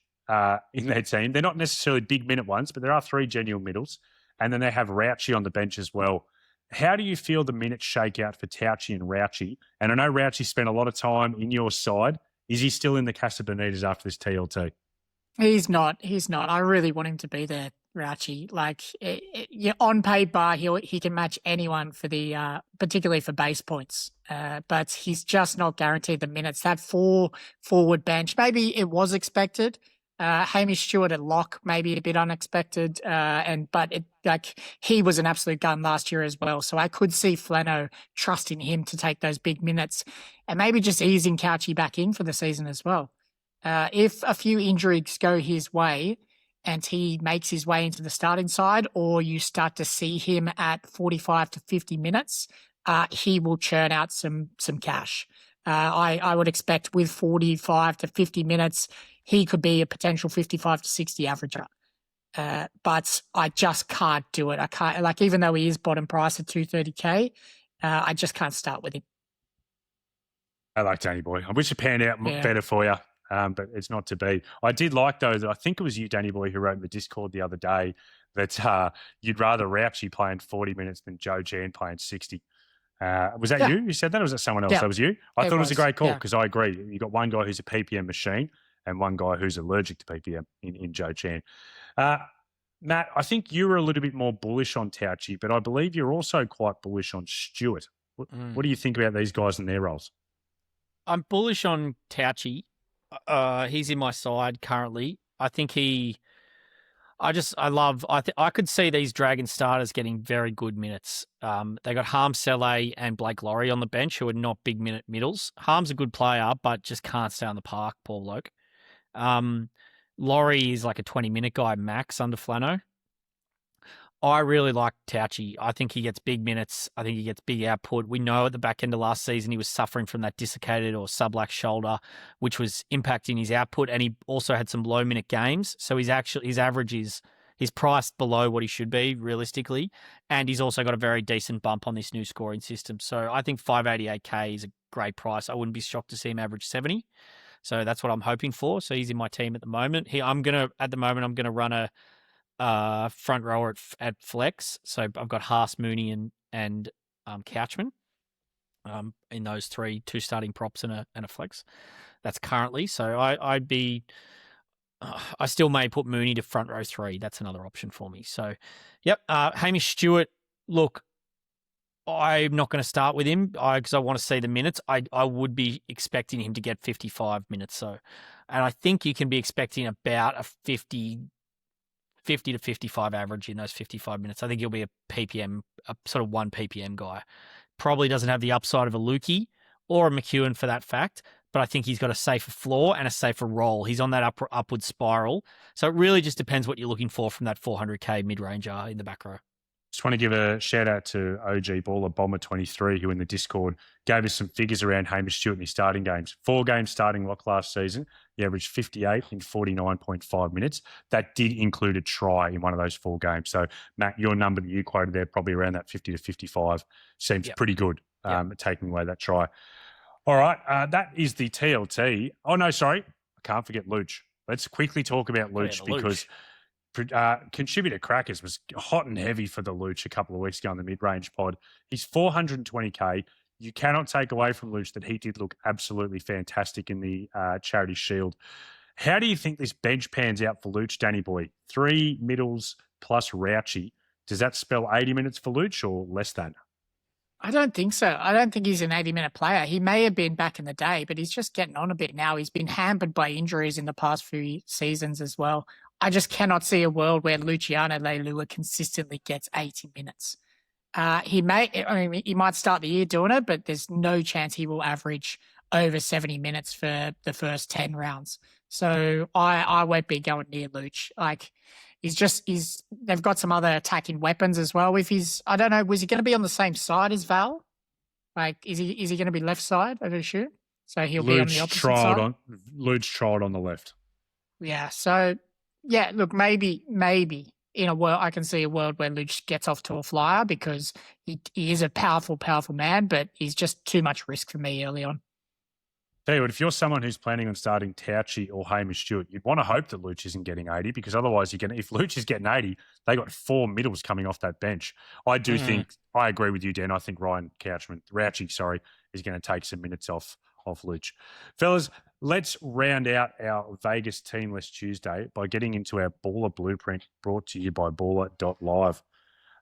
in their team. They're not necessarily big minute ones, but there are 3 genuine middles. And then they have Rouchie on the bench as well. How do you feel the minutes shake out for Touchie and Rouchie? And I know Rouchie spent a lot of time in your side. Is he still in the Casa Bonitas after this TLT? He's not. I really want him to be there, Rouchie. Like, on paper, he can match anyone for the, particularly for base points. But he's just not guaranteed the minutes. That 4 forward bench, maybe it was expected. Hamish Stewart at lock, maybe a bit unexpected. But he was an absolute gun last year as well. So I could see Flano trusting him to take those big minutes and maybe just easing Couchie back in for the season as well. If a few injuries go his way and he makes his way into the starting side, or you start to see him at 45 to 50 minutes, he will churn out some cash. I would expect with 45 to 50 minutes, he could be a potential 55 to 60 averager. But I just can't do it. I can't, like, even though he is bottom price at 230K, I just can't start with him. I like Danny Boy. I wish it panned out better for you, but it's not to be. I did like, though, that I think it was you, Danny Boy, who wrote in the Discord the other day that you'd rather Rouchie playing 40 minutes than Joe Chan playing 60. Was that you said that, or was that someone else? Yeah. That was you? I thought it was a great call yeah. because I agree. You got one guy who's a PPM machine and one guy who's allergic to PPM in Joe Chan. Matt, I think you were a little bit more bullish on Touchie, but I believe you're also quite bullish on Stewart. What do you think about these guys and their roles? I'm bullish on Touchie. He's in my side currently. I think I could see these Dragon starters getting very good minutes. They got Harm Sele and Blake Laurie on the bench, who are not big minute middles. Harm's a good player, but just can't stay on the park, poor bloke. Laurie is like a 20-minute guy max under Flano. I really like Touchie. I think he gets big minutes. I think he gets big output. We know at the back end of last season he was suffering from that dislocated or subluxed shoulder, which was impacting his output, and he also had some low-minute games. So his average he's priced below what he should be realistically, and he's also got a very decent bump on this new scoring system. So I think 588k is a great price. I wouldn't be shocked to see him average 70. So that's what I'm hoping for. So he's in my team at the moment. I'm gonna run a front rower at flex. So I've got Haas, Mooney, and Couchman in those two starting props and a flex. That's currently. So I still may put Mooney to front row 3. That's another option for me. So, yep. Hamish Stewart, look, I'm not going to start with him because I want to see the minutes. I would be expecting him to get 55 minutes. So, and I think you can be expecting about a 50 to 55 average in those 55 minutes. I think he'll be a sort of 1 PPM guy. Probably doesn't have the upside of a Lukey or a McEwen for that fact, but I think he's got a safer floor and a safer roll. He's on that upward spiral. So it really just depends what you're looking for from that 400k mid-ranger in the back row. Just want to give a shout out to OG Baller Bomber 23, who in the Discord gave us some figures around Hamish Stewart in his starting games. 4 games starting lock last season. He averaged 58 in 49.5 minutes. That did include a try in one of those 4 games. So, Matt, your number that you quoted there, probably around that 50 to 55, seems pretty good taking away that try. All right, that is the TLT. Oh, no, sorry. I can't forget Luch. Let's quickly talk about Luch because contributor crackers was hot and heavy for the Luch a couple of weeks ago on the mid-range pod. He's 420k. You cannot take away from Luch that he did look absolutely fantastic in the Charity Shield. How do you think this bench pans out for Luch, Danny Boy? 3 middles plus Rouchie. Does that spell 80 minutes for Luch or less than? I don't think so. I don't think he's an 80-minute player. He may have been back in the day, but he's just getting on a bit now. He's been hampered by injuries in the past few seasons as well. I just cannot see a world where Luciano Leilua consistently gets 80 minutes. He might start the year doing it, but there's no chance he will average over 70 minutes for the first 10 rounds. So I won't be going near Luch. Like, they've got some other attacking weapons as well. I don't know, was he going to be on the same side as Val? Like, is he going to be left side, I assume? So he'll be on the opposite side? Luch tried on the left. Yeah, so, yeah, look, maybe in a world, I can see a world where Luch gets off to a flyer because he is a powerful, powerful man, but he's just too much risk for me early on. Tell you what, if you're someone who's planning on starting Touchie or Hamish Stewart, you'd want to hope that Luch isn't getting 80 because otherwise if Luch is getting 80, they got 4 middles coming off that bench. I do think, I agree with you, Dan. I think Rouchie, is going to take some minutes off Luch. Fellas, let's round out our Vegas Teamless Tuesday by getting into our baller blueprint brought to you by baller.live.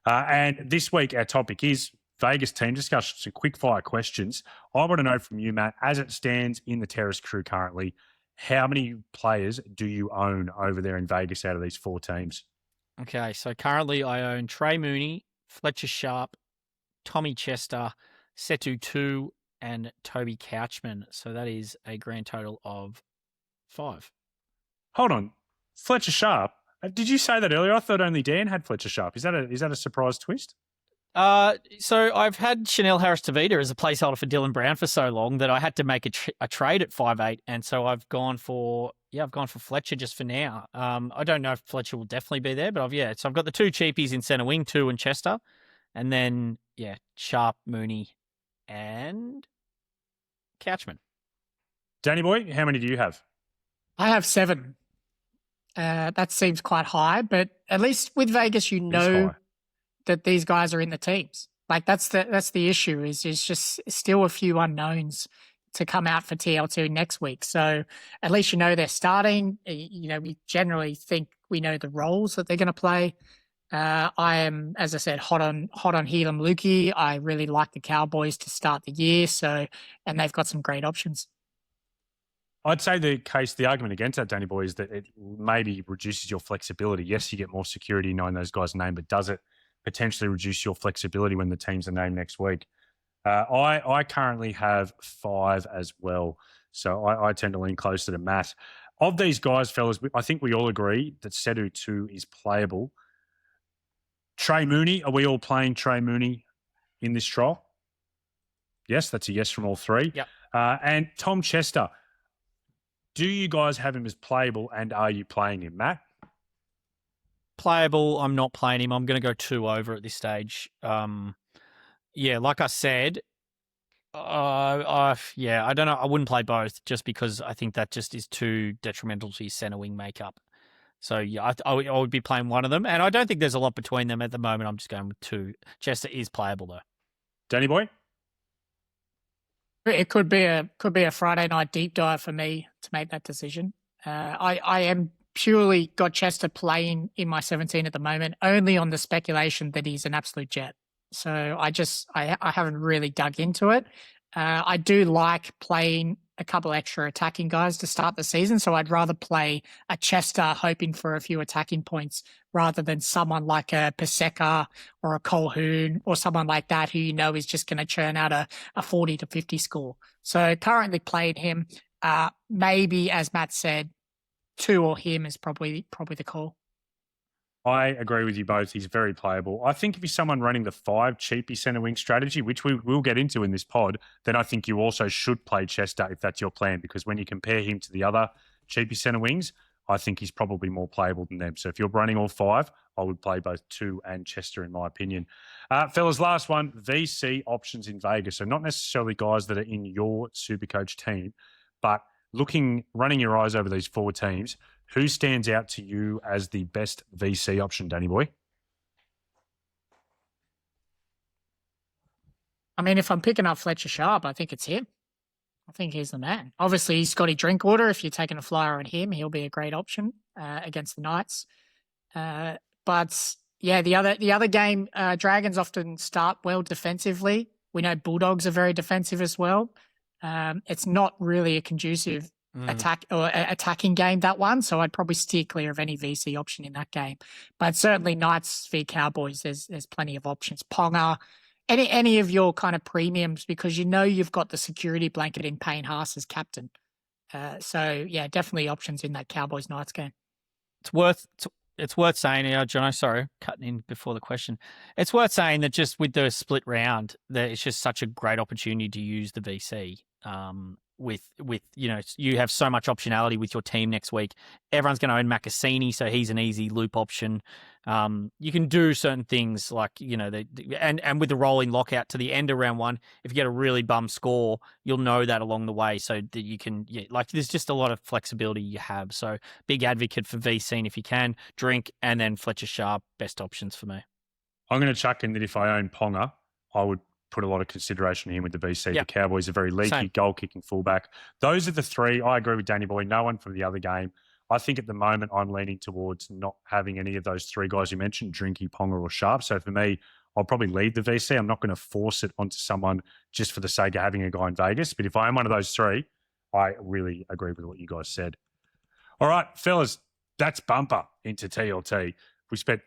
And this week, our topic is Vegas team discussion, some quick fire questions. I want to know from you, Matt, as it stands in the Terrace Crew currently, how many players do you own over there in Vegas out of these 4 teams? Okay, so currently I own Trey Mooney, Fletcher Sharp, Tommy Chester, Setu 2, and Toby Couchman. So that is a grand total of 5. Hold on. Fletcher Sharp? Did you say that earlier? I thought only Dan had Fletcher Sharp. Is that a surprise twist? So I've had Chanel Harris-Tavita as a placeholder for Dylan Brown for so long that I had to make a trade at 5'8", and so I've gone for Fletcher just for now. I don't know if Fletcher will definitely be there, but I've got the 2 cheapies in centre wing, 2 and Chester, and then Sharp, Mooney, and Couchman. Danny boy, how many do you have? I have 7. That seems quite high, but at least with Vegas, you know that these guys are in the teams. Like that's the issue is just still a few unknowns to come out for TL2 next week. So at least you know they're starting. You know, we generally think we know the roles that they're going to play. I am, as I said, hot on Helam Lukey. I really like the Cowboys to start the year. And they've got some great options. I'd say the argument against that, Danny Boy, is that it maybe reduces your flexibility. Yes, you get more security knowing those guys' name, but does it potentially reduce your flexibility when the teams are named next week? I currently have 5 as well, so I tend to lean closer to Matt. Of these guys, fellas, I think we all agree that Setu 2 is playable. Trey Mooney, are we all playing Trey Mooney in this trial? Yes, that's a yes from all 3. Yep. And Tom Chester, do you guys have him as playable, and are you playing him, Matt? Playable, I'm not playing him. I'm going to go 2 over at this stage. Yeah, like I said, I don't know. I wouldn't play both just because I think that just is too detrimental to his centre wing makeup. So, yeah, I would be playing one of them, and I don't think there's a lot between them at the moment. I'm just going with 2. Chester is playable, though. Danny Boy? It could be a Friday night deep dive for me to make that decision. I am purely got Chester playing in my 17 at the moment, only on the speculation that he's an absolute jet. So I haven't really dug into it. I do like playing a couple extra attacking guys to start the season, so I'd rather play a Chester hoping for a few attacking points rather than someone like a Paseka or a Colquhoun or someone like that who you know is just going to churn out a 40 to 50 score. So currently playing him, maybe as Matt said, 2 or him is probably the call. I agree with you both. He's very playable. I think if he's someone running the 5 cheapie centre wing strategy, which we will get into in this pod, then I think you also should play Chester if that's your plan, because when you compare him to the other cheapie centre wings, I think he's probably more playable than them. So if you're running all 5, I would play both 2 and Chester, in my opinion. Fellas, last one, VC options in Vegas. So not necessarily guys that are in your SuperCoach team, but running your eyes over these 4 teams, who stands out to you as the best VC option, Danny Boy? I mean, if I'm picking up Fletcher Sharp, I think it's him. I think he's the man. Obviously, Scotty Drinkwater, if you're taking a flyer on him, he'll be a great option against the Knights. But yeah, the other game, Dragons often start well defensively. We know Bulldogs are very defensive as well. It's not really a conducive attacking game, that one. So I'd probably steer clear of any VC option in that game. But certainly Knights v Cowboys, there's plenty of options. Ponga, any of your kind of premiums, because you know you've got the security blanket in Payne Haas as captain. So yeah, definitely options in that Cowboys Knights game. It's worth saying, Jono, sorry, cutting in before the question. It's worth saying that just with the split round, that it's just such a great opportunity to use the VC. With you have so much optionality with your team next week. Everyone's going to own Makasini, so he's an easy loop option. You can do certain things like, and with the rolling lockout to the end of round 1, if you get a really bum score, you'll know that along the way, so that you can, there's just a lot of flexibility you have. So big advocate for VC if you can. Drink and then Fletcher Sharp, best options for me. I'm going to chuck in that if I own Ponga, I would put a lot of consideration in with the VC. Yep. The Cowboys are very leaky, goal-kicking fullback. Those are the 3. I agree with Danny Boy. No one from the other game. I think at the moment I'm leaning towards not having any of those 3 guys you mentioned, Drinky, Ponga or Sharp. So for me, I'll probably lead the VC. I'm not going to force it onto someone just for the sake of having a guy in Vegas. But if I am one of those 3, I really agree with what you guys said. All right, fellas, that's bumper into TLT. We spent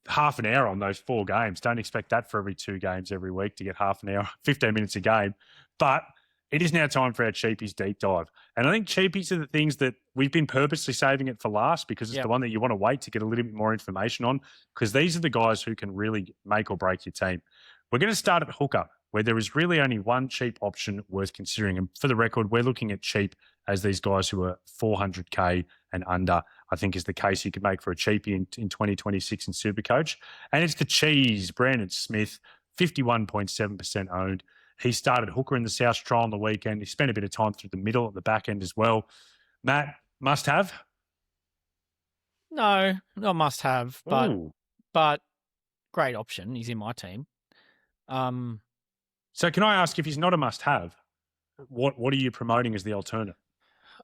half an hour on those 4 games. Don't expect that for every 2 games every week to get half an hour, 15 minutes a game. But it is now time for our Cheapies deep dive. And I think Cheapies are the things that we've been purposely saving it for last, because it's the one that you want to wait to get a little bit more information on, because these are the guys who can really make or break your team. We're going to start at hooker, where there is really only one cheap option worth considering. And for the record, we're looking at cheap as these guys who are 400K and under, I think is the case you could make for a cheapie in 2026 in SuperCoach. And it's the cheese, Brandon Smith, 51.7% owned. He started hooker in the South trial on the weekend. He spent a bit of time through the middle at the back end as well. Matt, must have? No, not must have, but great option. He's in my team. So can I ask, if he's not a must have, what are you promoting as the alternate?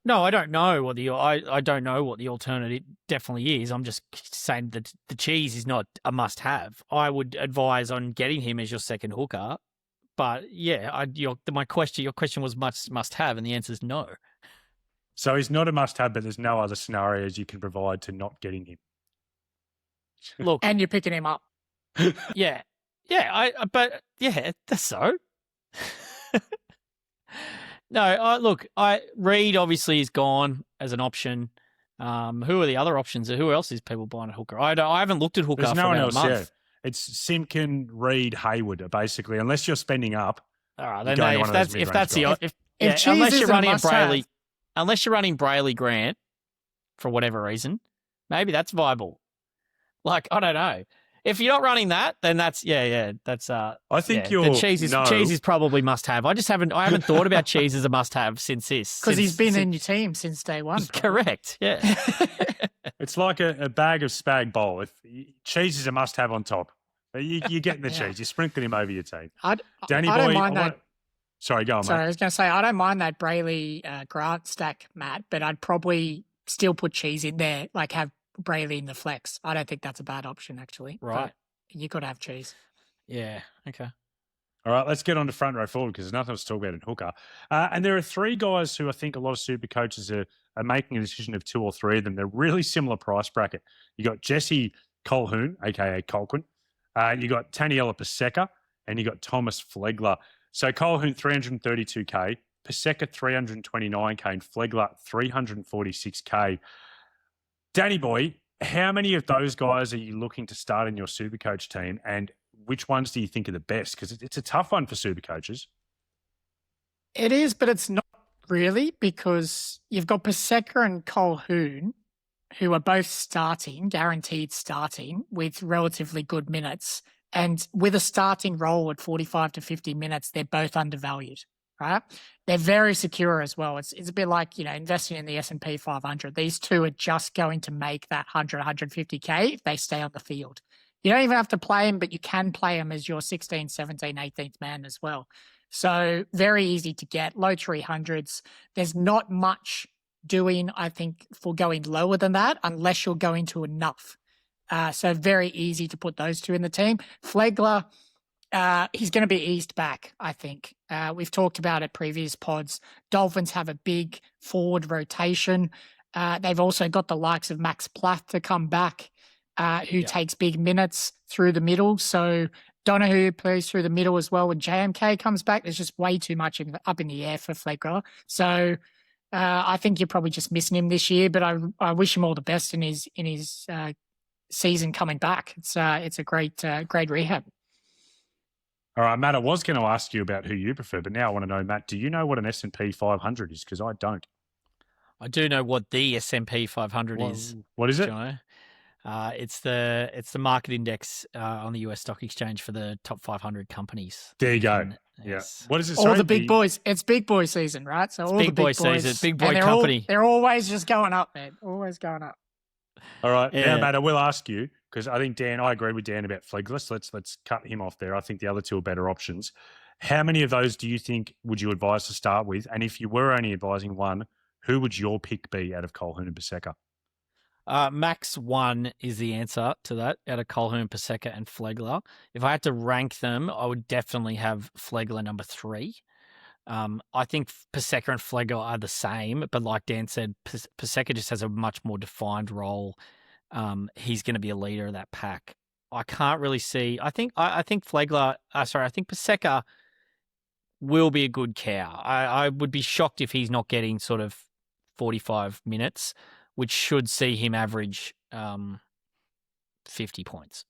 No, I don't know what I don't know what the alternative definitely is. I'm just saying that the cheese is not a must have. I would advise on getting him as your second hooker. But yeah, your question was must have, and the answer is no. So he's not a must-have, but there's no other scenarios you can provide to not getting him. Look, And you're picking him up. yeah, that's so. No, look, Reed obviously is gone as an option. Who are the other options? Who else is people buying at hooker? I haven't looked at hooker There's for no one about else. a month. Yeah, it's Simpkin, Reed, Hayward, basically. Unless you're spending up. All right, you're then going to if one of those that's mid-range the guys. If Cheese unless you're isn't a running a must-have. Brayley, unless you're running Brayley Grant for whatever reason, maybe that's viable. Like, I don't know. If you're not running that, then that's that's I think the Cheese no. Cheese is probably must have. I haven't thought about Cheese as a must have since this. Because he's been in your team since day one. Correct. Yeah. It's like a bag of spag bowl. If cheese is a must-have on top, you're getting the Yeah. cheese. You're sprinkling him over your team. I Danny don't boy, mind that. Sorry, go on, Sorry, I mate. was going to say, I don't mind that Brayley Grant stack, Matt, but I'd probably still put Cheese in there, like have Brayley in the flex. I don't think that's a bad option, actually. Right. But you could have Cheese. Yeah. Okay. All right, let's get on to front row forward because there's nothing else to talk about in hooker. And there are three guys who I think a lot of super coaches are making a decision of two or three of them. They're really similar price bracket. You got Jesse Colquhoun, aka Colquhoun. You got Taniela Paseka, and you got Thomas Flegler. So Colquhoun 332k, Paseka 329k, and Flegler 346k. Danny boy, how many of those guys are you looking to start in your Supercoach team, and which ones do you think are the best? Because it's a tough one for Supercoaches. It is, but it's not really because you've got Paseka and Colquhoun, who are both starting, guaranteed starting, with relatively good minutes. And with a starting role at 45 to 50 minutes, they're both undervalued, right? They're very secure as well. It's a bit like, investing in the S&P 500. These two are just going to make that 100, 150K if they stay on the field. You don't even have to play them, but you can play them as your 16, 17, 18th man as well. So very easy to get, low 300s. There's not much doing, I think, for going lower than that unless you're going to enough. So very easy to put those two in the team. Flegler, he's going to be eased back, I think. We've talked about it previous pods. Dolphins have a big forward rotation. They've also got the likes of Max Plath to come back, who takes big minutes through the middle. So Donahue plays through the middle as well. When JMK comes back, there's just way too much up in the air for Flegler. So I think you're probably just missing him this year, but I wish him all the best in his season coming back. It's a great rehab. All right, Matt, I was going to ask you about who you prefer, but now I want to know, Matt, do you know what an S&P 500 is? Because I don't. I do know what the S&P 500 is. What is it? Jono. It's the market index on the US stock exchange for the top 500 companies. There you go. And Yes. What is it? All the big boys. It's big boy season, right? So all the big boy season, big boy and company. They're always just going up, man. Always going up. All right. Yeah. Now, Matt, I will ask you, because I think I agree with Dan about Flegler. So let's cut him off there. I think the other two are better options. How many of those do you think would you advise to start with? And if you were only advising one, who would your pick be out of Colquhoun and Paseka? Max 1 is the answer to that out of Colquhoun, Paseka, and Flegler. If I had to rank them, I would definitely have Flegler number 3. I think Paseka and Flegler are the same, but like Dan said, Paseka just has a much more defined role. He's going to be a leader of that pack. I can't really see. I think Flegler. I think Paseka will be a good cow. I would be shocked if he's not getting sort of 45 minutes, which should see him average 50 points.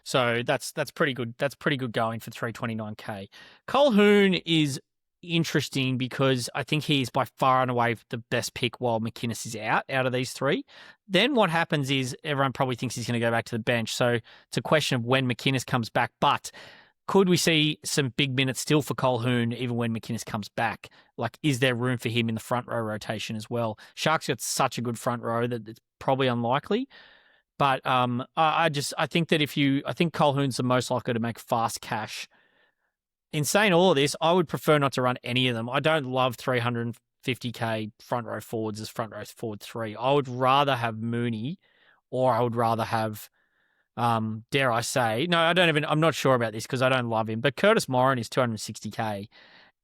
So that's pretty good. That's pretty good going for 329k. Colquhoun is interesting because I think he is by far and away the best pick while McInnes is out of these three. Then what happens is everyone probably thinks he's going to go back to the bench. So it's a question of when McInnes comes back. But could we see some big minutes still for Colquhoun even when McInnes comes back? Like, is there room for him in the front row rotation as well? Sharks got such a good front row that it's probably unlikely. But I think that I think Colquhoun's the most likely to make fast cash. In saying all of this, I would prefer not to run any of them. I don't love 350k front row forwards as front row forward 3. I would rather have Mooney, or I would rather have, dare I say, no, I'm not sure about this because I don't love him, but Curtis Morin is 260k.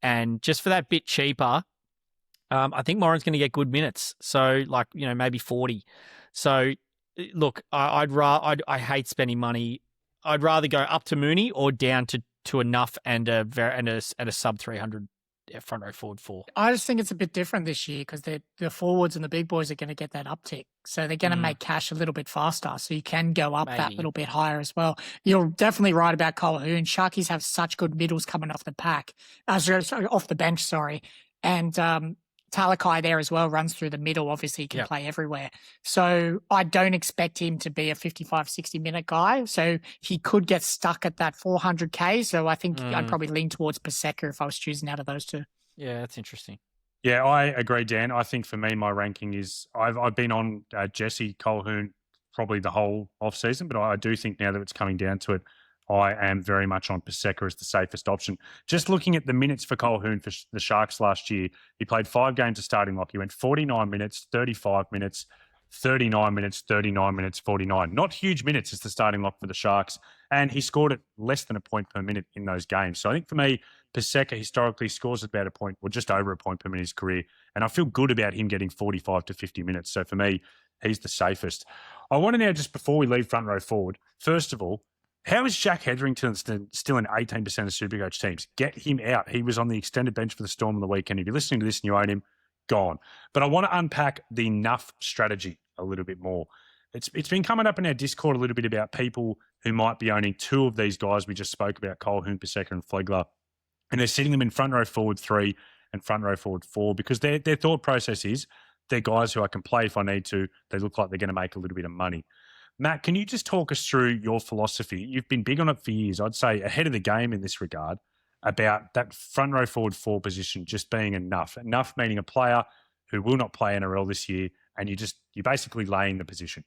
And just for that bit cheaper, I think Moran's going to get good minutes. So, like, maybe 40. So, look, I hate spending money. I'd rather go up to Mooney or down to enough and a sub 300 front row forward 4. I just think it's a bit different this year because the forwards and the big boys are going to get that uptick. So they're going to make cash a little bit faster. So you can go up that little bit higher as well. You're definitely right about Colquhoun. Sharkies have such good middles coming off the off the bench, sorry. And Talakai there as well runs through the middle. Obviously, he can play everywhere. So I don't expect him to be a 55, 60-minute guy. So he could get stuck at that 400K. So I think I'd probably lean towards Paseka if I was choosing out of those two. Yeah, that's interesting. Yeah, I agree, Dan. I think for me, my ranking is I've been on Jesse Colquhoun probably the whole off-season, but I do think now that it's coming down to it, I am very much on Paseka as the safest option. Just looking at the minutes for Colquhoun for the Sharks last year, he played 5 games of starting lock. He went 49 minutes, 35 minutes, 39 minutes, 39 minutes, 49. Not huge minutes as the starting lock for the Sharks. And he scored at less than a point per minute in those games. So I think for me, Paseka historically scores about a point or just over a point per minute in his career. And I feel good about him getting 45 to 50 minutes. So for me, he's the safest. I want to now, just before we leave front row forward, first of all, how is Jack Hetherington still in 18% of Supercoach teams? Get him out. He was on the extended bench for the Storm on the weekend. If you're listening to this and you own him, gone. But I want to unpack the Nuff strategy a little bit more. It's been coming up in our Discord a little bit about people who might be owning 2 of these guys we just spoke about, Colquhoun, Paseka and Flegler, and they're sitting them in front row forward 3 and front row forward 4 because their thought process is they're guys who I can play if I need to. They look like they're going to make a little bit of money. Matt, can you just talk us through your philosophy? You've been big on it for years. I'd say ahead of the game in this regard about that front row forward 4 position just being enough. Enough meaning a player who will not play NRL this year, and you're basically laying the position.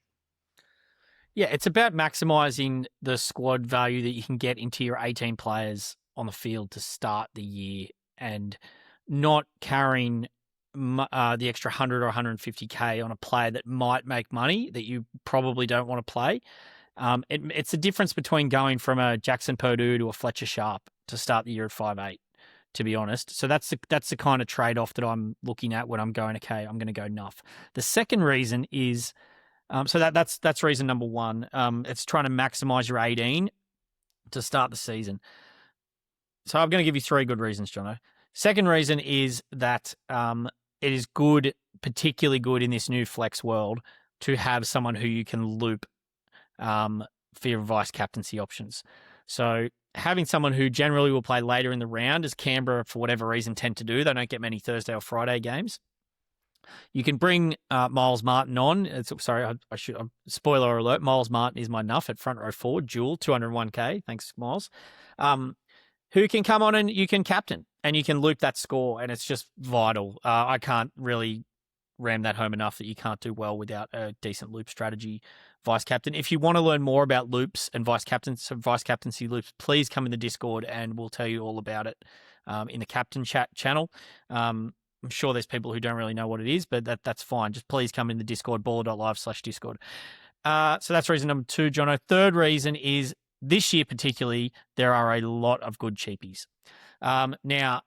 Yeah, it's about maximising the squad value that you can get into your 18 players on the field to start the year and not carrying the extra 100 or 150K on a player that might make money that you probably don't want to play. It's the difference between going from a Jackson Purdue to a Fletcher Sharp to start the year at 5'8", to be honest. So that's the kind of trade-off that I'm looking at when I'm going, okay, I'm going to go Nuff. The second reason is, so that's reason number 1. It's trying to maximize your 18 to start the season. So I'm going to give you 3 good reasons, Jono. Second reason is that it is good, particularly good in this new flex world, to have someone who you can loop for your vice captaincy options. So having someone who generally will play later in the round, as Canberra, for whatever reason, tend to do. They don't get many Thursday or Friday games. You can bring Miles Martin on. Spoiler alert, Miles Martin is my Nuff at front row forward, dual, 201K. Thanks, Miles. Who can come on and you can captain and you can loop that score, and it's just vital. I can't really ram that home enough that you can't do well without a decent loop strategy, vice captain. If you want to learn more about loops and vice captaincy loops, please come in the Discord and we'll tell you all about it in the captain chat channel. I'm sure there's people who don't really know what it is, but that's fine. Just please come in the Discord, baller.live/Discord. So that's reason number 2, Jono. Third reason is this year particularly, there are a lot of good cheapies. Now,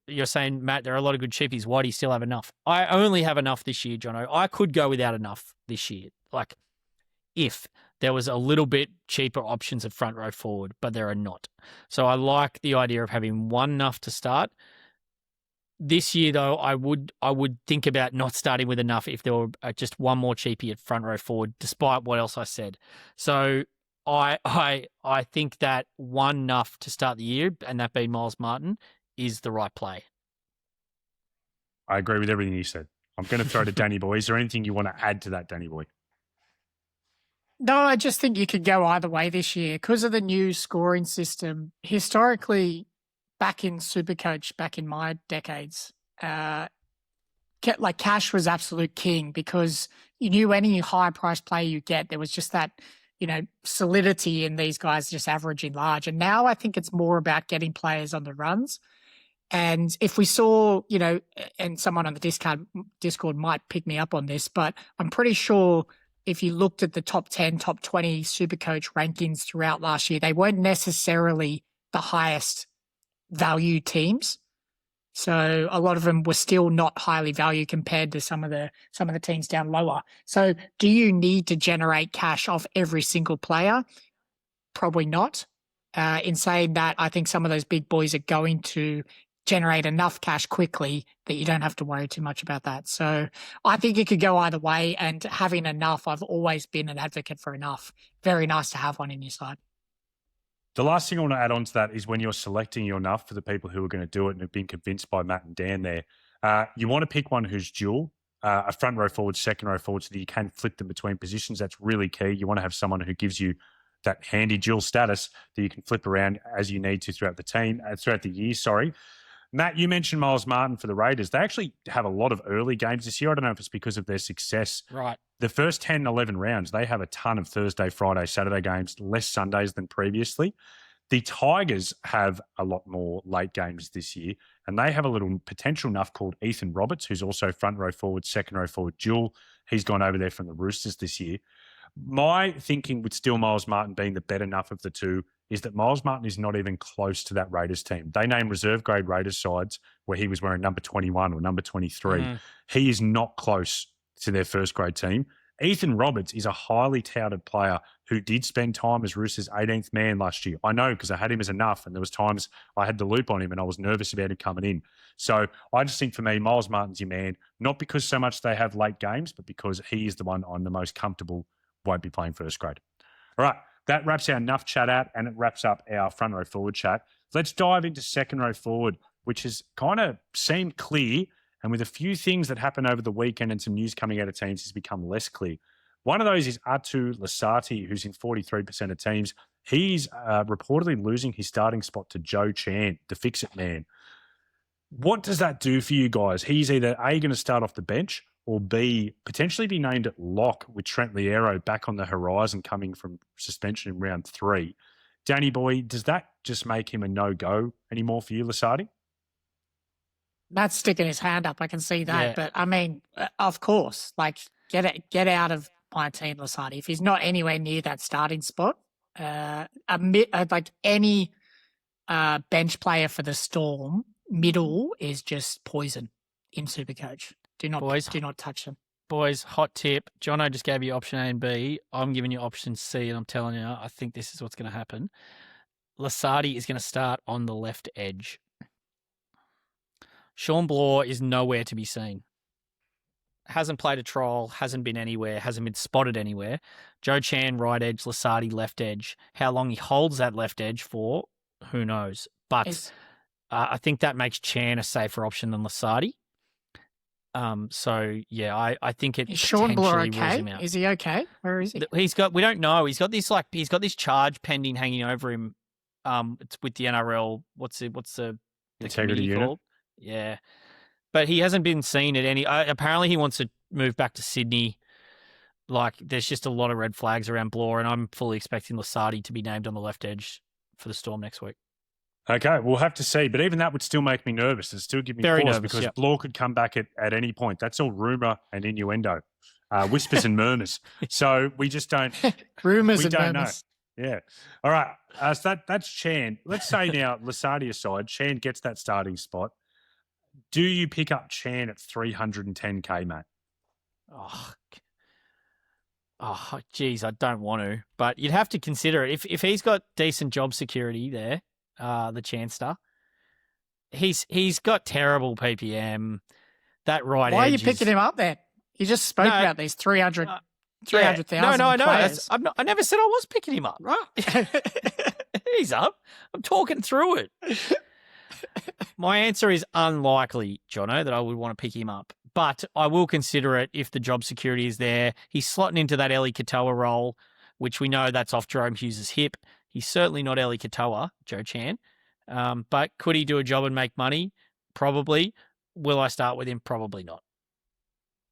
you're saying, Matt, there are a lot of good cheapies. Why do you still have enough? I only have enough this year, Jono. I could go without enough this year. Like, if there was a little bit cheaper options at front row forward, but there are not. So I like the idea of having one enough to start. This year, though, I would think about not starting with enough if there were just one more cheapie at front row forward, despite what else I said. So I think that one enough to start the year, and that being Miles Martin, is the right play. I agree with everything you said. I'm going to throw to Danny Boy. Is there anything you want to add to that, Danny Boy? No, I just think you could go either way this year because of the new scoring system. Historically, back in SuperCoach, back in my decades, like cash was absolute king because you knew any high price player you get, there was just that, solidity in these guys just averaging large. And now I think it's more about getting players on the runs. And if we saw, and someone on the Discord might pick me up on this, but I'm pretty sure if you looked at the top 10, top 20 SuperCoach rankings throughout last year, they weren't necessarily the highest value teams. So a lot of them were still not highly valued compared to some of the teams down lower. So do you need to generate cash off every single player? Probably not. In saying that, I think some of those big boys are going to generate enough cash quickly that you don't have to worry too much about that. So I think it could go either way, and having enough, I've always been an advocate for enough. Very nice to have one in your side. The last thing I want to add on to that is when you're selecting your enough for the people who are going to do it and have been convinced by Matt and Dan there, you want to pick one who's dual, a front row forward, second row forward, so that you can flip them between positions. That's really key. You want to have someone who gives you that handy dual status that you can flip around as you need to throughout the year. Sorry. Matt, you mentioned Miles Martin for the Raiders. They actually have a lot of early games this year. I don't know if it's because of their success. Right. The first 10, 11 rounds, they have a ton of Thursday, Friday, Saturday games, less Sundays than previously. The Tigers have a lot more late games this year, and they have a little potential enough called Ethan Roberts, who's also front row forward, second row forward dual. He's gone over there from the Roosters this year. My thinking with still Miles Martin being the better enough of the two is that Miles Martin is not even close to that Raiders team. They name reserve grade Raiders sides where he was wearing number 21 or number 23. Mm-hmm. He is not close to their first grade team. Ethan Roberts is a highly touted player who did spend time as Roosters' 18th man last year. I know because I had him as enough, and there was times I had the loop on him and I was nervous about him coming in. So I just think for me, Miles Martin's your man, not because so much they have late games, but because he is the one I'm the most comfortable won't be playing first grade. All right, that wraps our enough chat out, and it wraps up our front row forward chat. Let's dive into second row forward, which has kind of seemed clear, and with a few things that happened over the weekend and some news coming out of teams, has become less clear. One of those is Lisati, who's in 43% of teams. He's reportedly losing his starting spot to Joe Chan, the fix-it man. What does that do for you guys? He's either A, going to start off the bench, or B, potentially be named at lock with Trent Liero back on the horizon coming from suspension in round 3. Danny boy, does that just make him a no-go anymore for you, Lisati? Matt's sticking his hand up. I can see that. Yeah. But I mean, of course, like get out of my team, Lisati. If he's not anywhere near that starting spot, like any bench player for the Storm, middle is just poison in SuperCoach. Do not touch them. Boys, hot tip. Jono just gave you option A and B. I'm giving you option C, and I'm telling you, I think this is what's going to happen. Lisati is going to start on the left edge. Sean Bloor is nowhere to be seen. Hasn't played a trial, hasn't been anywhere, hasn't been spotted anywhere. Joe Chan, right edge, Lisati, left edge. How long he holds that left edge for, who knows? But I think that makes Chan a safer option than Lisati. So yeah, I think it. Is Sean Bloor potentially rules him okay? out. Is he okay? Where is he? We don't know. He's got this charge pending hanging over him. It's with the NRL. What's the Integrity unit called? Yeah, but he hasn't been seen at any. Apparently, he wants to move back to Sydney. Like, there's just a lot of red flags around Bloor, and I'm fully expecting Lisati to be named on the left edge for the Storm next week. Okay, we'll have to see. But even that would still make me nervous. It'd still give me Very pause nervous, because yep. Bloor could come back at any point. That's all rumour and innuendo, whispers and murmurs. So we just don't. Rumours and don't murmurs. know. Yeah. All right. So that's Chan. Let's say now, Lisati aside, Chan gets that starting spot. Do you pick up Chan at 310K, mate? Oh, geez, I don't want to. But you'd have to consider it. If he's got decent job security there, the Chanster, he's got terrible PPM. That right Why edge are you picking him up then? You just spoke about these 300,000 No, I know. players. I never said I was picking him up. Right? He's up. I'm talking through it. My answer is unlikely, Jono, that I would want to pick him up. But I will consider it if the job security is there. He's slotting into that Eli Katoa role, which we know that's off Jerome Hughes' hip. He's certainly not Eli Katoa, Joe Chan. But could he do a job and make money? Probably. Will I start with him? Probably not.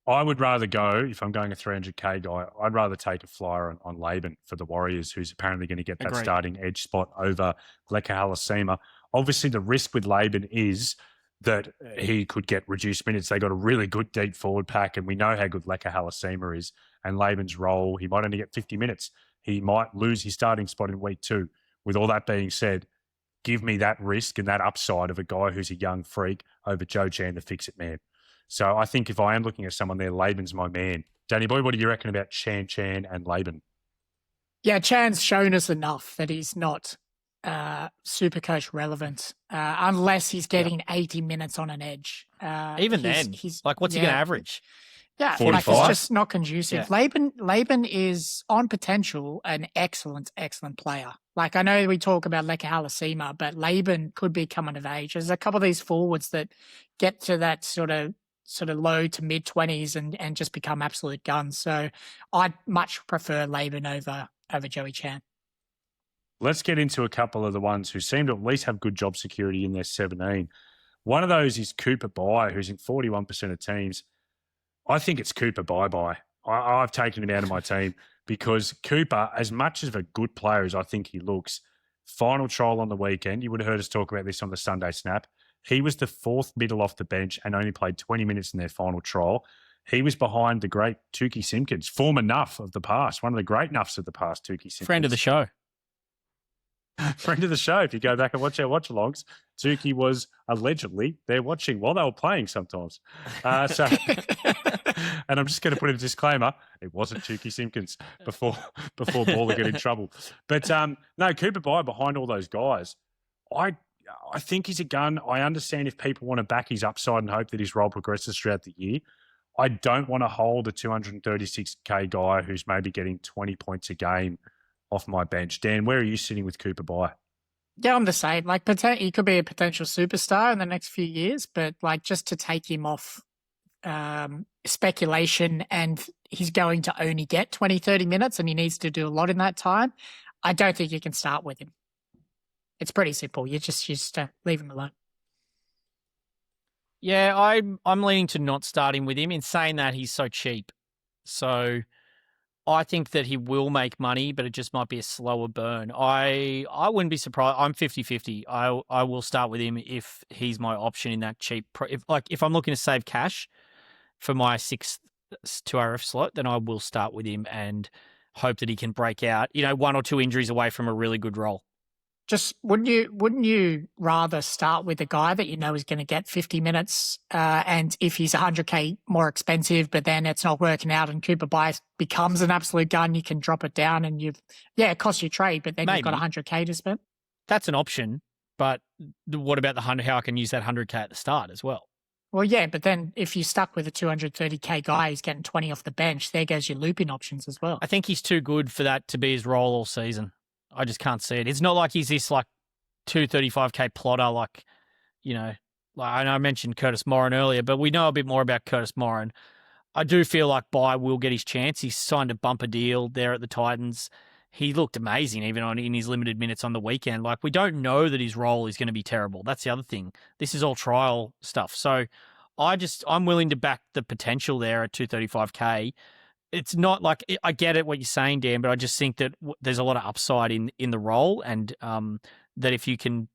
I would rather go, if I'm going a 300K guy, I'd rather take a flyer on Laban for the Warriors, who's apparently going to get that starting edge spot over Leka Halasima. Obviously, the risk with Laban is that he could get reduced minutes. They got a really good deep forward pack, and we know how good Leka Halasima is. And Laban's role, he might only get 50 minutes. He might lose his starting spot in week 2. With all that being said, give me that risk and that upside of a guy who's a young freak over Joe Chan, the fix-it man. So I think if I am looking at someone there, Laban's my man. Danny Boy, what do you reckon about Chan and Laban? Yeah, Chan's shown us enough that he's not SuperCoach relevant unless he's getting 80 minutes on an edge. Even then, like, what's he going to average? Yeah, 45? like it's just not conducive. Yeah. Laban is on potential an excellent player. Like, I know we talk about Leka Halasima, but Laban could be coming of age. There's a couple of these forwards that get to that sort of low to mid 20s and just become absolute guns. So I'd much prefer Laban over Joey Chan. Let's get into a couple of the ones who seem to at least have good job security in their 17. One of those is Cooper Bye, who's in 41% of teams. I think it's Cooper bye-bye. I've taken him out of my team because Cooper, as much of a good player as I think he looks, final trial on the weekend, you would have heard us talk about this on the Sunday Snap, he was the fourth middle off the bench and only played 20 minutes in their final trial. He was behind the great Touchie Simpkins, former Nuff of the past, one of the great Nuffs of the past, Touchie Simpkins. Friend of the show. Friend of the show. If you go back and watch our watch-alongs, Touchie was allegedly there watching while they were playing sometimes. And I'm just going to put a disclaimer: it wasn't Touchie Simpkins before Baller got in trouble. But no, Cooper Bye behind all those guys. I think he's a gun. I understand if people want to back his upside and hope that his role progresses throughout the year. I don't want to hold a 236K guy who's maybe getting 20 points a game off my bench. Dan, where are you sitting with Cooper Bye? Yeah, I'm the same. Like, he could be a potential superstar in the next few years, but like, just to take him off speculation and he's going to only get 20, 30 minutes and he needs to do a lot in that time, I don't think you can start with him. It's pretty simple. You just leave him alone. Yeah, I'm leaning to not starting with him. In saying that, he's so cheap. So I think that he will make money, but it just might be a slower burn. I wouldn't be surprised. I'm 50-50. I will start with him if he's my option in that cheap. If I'm looking to save cash for my 6th 2RF slot, then I will start with him and hope that he can break out, 1 or 2 injuries away from a really good role. Just wouldn't you rather start with a guy that you know is going to get 50 minutes and if he's 100K more expensive, but then it's not working out and Cooper Bye becomes an absolute gun, you can drop it down and it costs you trade, but then You've got 100K to spend? That's an option, but what about the 100? How I can use that 100K at the start as well? Well, yeah, but then if you're stuck with a 230K guy who's getting 20 off the bench, there goes your looping options as well. I think he's too good for that to be his role all season. I just can't see it. It's not like he's this 235K plotter like I know I mentioned Curtis Moran earlier, but we know a bit more about Curtis Moran. I do feel like Bye will get his chance. He's signed a bumper deal there at the Titans. He looked amazing even in his limited minutes on the weekend. Like, we don't know that his role is going to be terrible. That's the other thing. This is all trial stuff. So I'm willing to back the potential there at 235K. It's not like, I get it what you're saying, Dan, but I just think that there's a lot of upside in the role, and that if you can,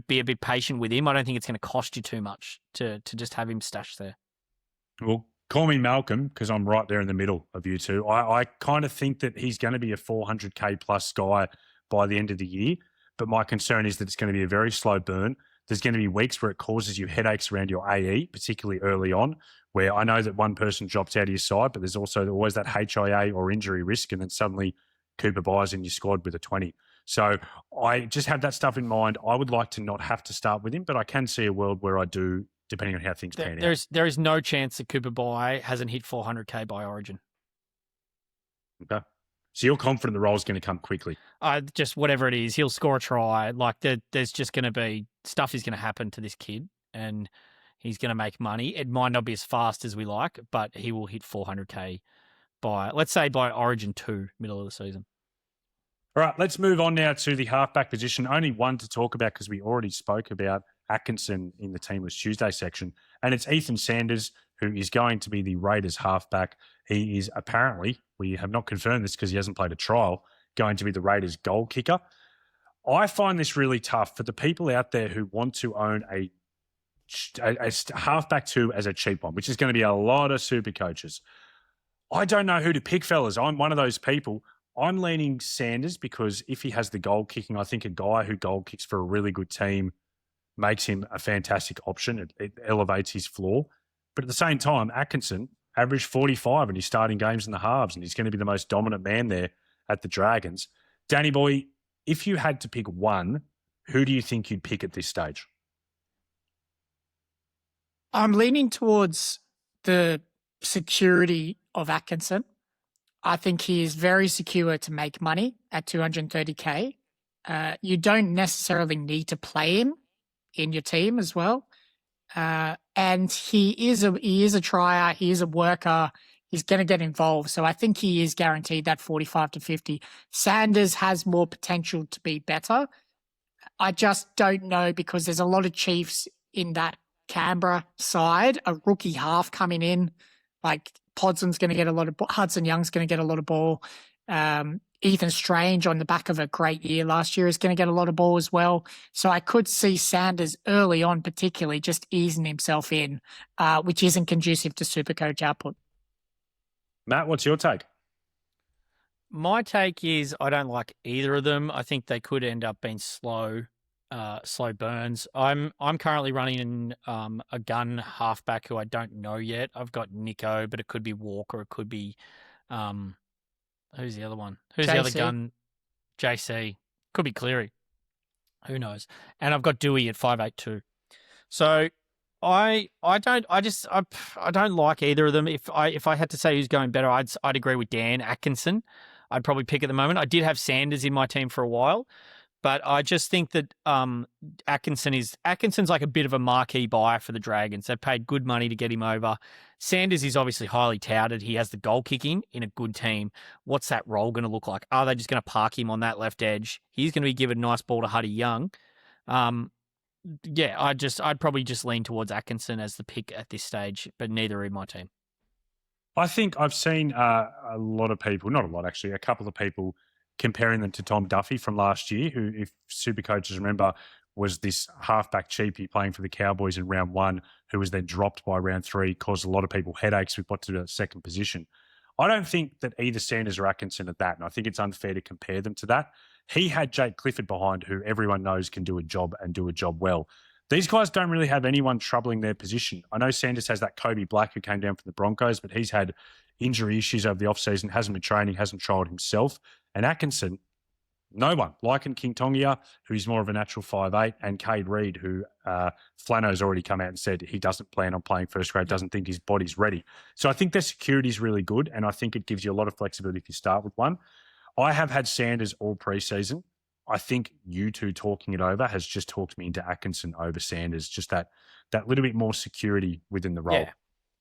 be a bit patient with him, I don't think it's going to cost you too much to just have him stashed there. Well, call me Malcolm because I'm right there in the middle of you two. I kind of think that he's going to be a 400K plus guy by the end of the year, but my concern is that it's going to be a very slow burn. There's going to be weeks where it causes you headaches around your AE, particularly early on, where I know that one person drops out of your side, but there's also always that HIA or injury risk, and then suddenly Cooper Bye's in your squad with a 20. So I just have that stuff in mind. I would like to not have to start with him, but I can see a world where I do, depending on how things pan out. There is no chance that Cooper Bye hasn't hit 400K by Origin. Okay. So you're confident the role's going to come quickly? Just whatever it is, he'll score a try. Like, there's just going to be stuff is going to happen to this kid, and he's going to make money. It might not be as fast as we like, but he will hit 400K let's say by Origin 2, middle of the season. All right, let's move on now to the halfback position. Only one to talk about because we already spoke about Atkinson in the Teamless Tuesday section, and it's Ethan Sanders, who is going to be the Raiders halfback. He is apparently, we have not confirmed this because he hasn't played a trial, going to be the Raiders goal kicker. I find this really tough for the people out there who want to own a halfback 2 as a cheap one, which is going to be a lot of super coaches. I don't know who to pick, fellas. I'm one of those people. I'm leaning Sanders because if he has the goal kicking, I think a guy who goal kicks for a really good team makes him a fantastic option. It elevates his floor. But at the same time, Atkinson averaged 45 in his starting games in the halves, and he's going to be the most dominant man there at the Dragons. Danny boy, if you had to pick one, who do you think you'd pick at this stage? I'm leaning towards the security of Atkinson. I think he is very secure to make money at 230K. You don't necessarily need to play him in your team as well. And he is a trier, he is a worker, he's going to get involved. So I think he is guaranteed that 45 to 50. Sanders has more potential to be better. I just don't know because there's a lot of Chiefs in that Canberra side, a rookie half coming in, like Podson's going to get a lot of Hudson Young's going to get a lot of ball. Ethan Strange on the back of a great year last year is going to get a lot of ball as well. So I could see Sanders early on, particularly just easing himself in, which isn't conducive to SuperCoach output. Matt, what's your take? My take is I don't like either of them. I think they could end up being slow burns. I'm currently running a gun halfback who I don't know yet. I've got Nico, but it could be Walker. It could be who's the other one? Who's the other gun? JC. Could be Cleary. Who knows? And I've got Dewey at 5'8" So I don't like either of them. If I had to say who's going better, I'd agree with Dan. Atkinson, I'd probably pick at the moment. I did have Sanders in my team for a while, but I just think that Atkinson's like a bit of a marquee buyer for the Dragons. They've paid good money to get him over. Sanders is obviously highly touted. He has the goal kicking in a good team. What's that role going to look like? Are they just going to park him on that left edge? He's going to be given a nice ball to Huddy Young. Yeah, I'd probably just lean towards Atkinson as the pick at this stage, but neither are in my team. I think I've seen a lot of people, not a lot actually, a couple of people comparing them to Tom Duffy from last year, who, if super coaches remember, was this halfback cheapie playing for the Cowboys in round 1, who was then dropped by round 3, caused a lot of people headaches with got to the second position. I don't think that either Sanders or Atkinson are that, and I think it's unfair to compare them to that. He had Jake Clifford behind, who everyone knows can do a job and do a job well. These guys don't really have anyone troubling their position. I know Sanders has that Kobe Black who came down from the Broncos, but he's had injury issues over the offseason, hasn't been training, hasn't trialled himself. And Atkinson, no one. Like King Tongia, who's more of a natural 5'8", and Cade Reed, who Flano's already come out and said he doesn't plan on playing first grade, doesn't think his body's ready. So I think their security is really good, and I think it gives you a lot of flexibility if you start with one. I have had Sanders all preseason. I think you two talking it over has just talked me into Atkinson over Sanders, just that little bit more security within the role.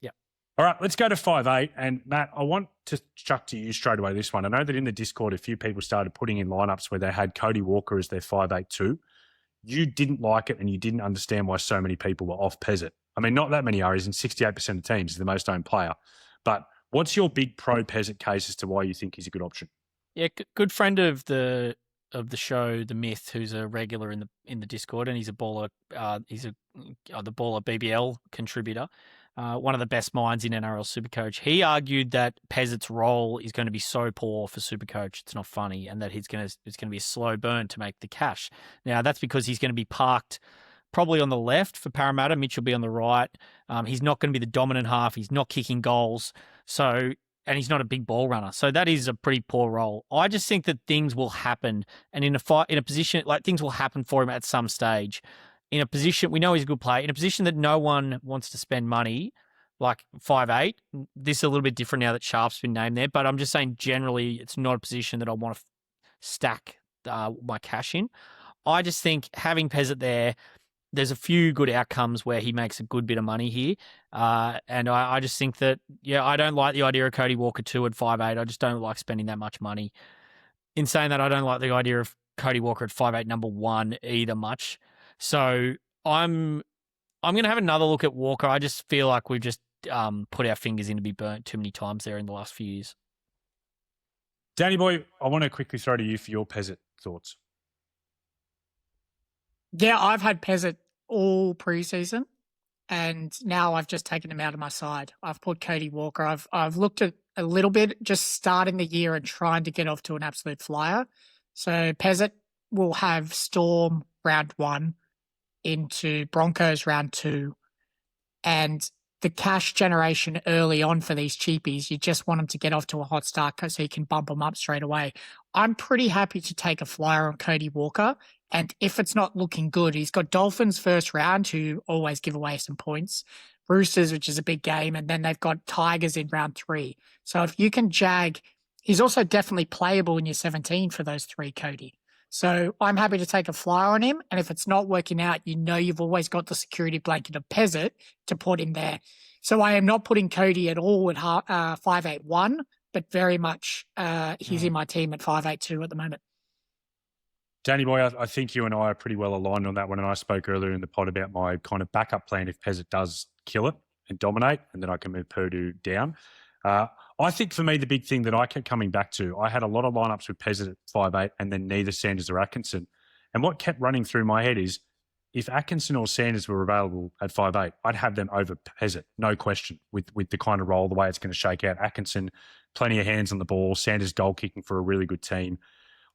Yeah. All right, let's go to 5'8". And Matt, I want to chuck to you straight away this one. I know that in the Discord, a few people started putting in lineups where they had Cody Walker as their 5'8" too. You didn't like it and you didn't understand why so many people were off Pezet. I mean, not that many are. He's in 68% of teams. He's the most owned player. But what's your big pro Pezet case as to why you think he's a good option? Yeah, good friend of the show, The Myth, who's a regular in the Discord, and he's a baller. He's the baller BBL contributor. One of the best minds in NRL SuperCoach. He argued that Pezet's role is going to be so poor for SuperCoach, it's not funny, and that it's going to be a slow burn to make the cash. Now, that's because he's going to be parked probably on the left for Parramatta. Mitch will be on the right. He's not going to be the dominant half. He's not kicking goals. And he's not a big ball runner. So that is a pretty poor role. I just think that things will happen, and in a position, like, things will happen for him at some stage. In a position, we know he's a good player, in a position that no one wants to spend money, like 5'8". This is a little bit different now that Sharp's been named there, but I'm just saying generally it's not a position that I want to stack my cash in. I just think having Pezet there's a few good outcomes where he makes a good bit of money here. And I just think that, I don't like the idea of Cody Walker 2 at 5'8". I just don't like spending that much money. In saying that, I don't like the idea of Cody Walker at 5'8" number 1 either much. So I'm going to have another look at Walker. I just feel like we've just put our fingers in to be burnt too many times there in the last few years. Danny boy, I want to quickly throw to you for your Pezet thoughts. Yeah, I've had Pezet all preseason, and now I've just taken him out of my side. I've put Cody Walker. I've looked at a little bit just starting the year and trying to get off to an absolute flyer. So Pezet will have Storm round 1 into Broncos round 2, and the cash generation early on for these cheapies, you just want them to get off to a hot start so you can bump them up straight away. I'm pretty happy to take a flyer on Cody Walker. And if it's not looking good, he's got Dolphins first round, who always give away some points. Roosters, which is a big game. And then they've got Tigers in round 3. So if you can jag, he's also definitely playable in your 17 for those 3, Cody. So I'm happy to take a flyer on him. And if it's not working out, you've always got the security blanket of Pezet to put in there. So I am not putting Cody at all at 581, but very much he's in my team at 582 at the moment. Danny boy, I think you and I are pretty well aligned on that one. And I spoke earlier in the pod about my kind of backup plan if Pezet does kill it and dominate, and then I can move Purdue down. I think for me, the big thing that I kept coming back to, I had a lot of lineups with Pezet at 5'8", and then neither Sanders or Atkinson. And what kept running through my head is if Atkinson or Sanders were available at 5'8", I'd have them over Pezet, no question, with the kind of role, the way it's going to shake out. Atkinson, plenty of hands on the ball. Sanders goal kicking for a really good team.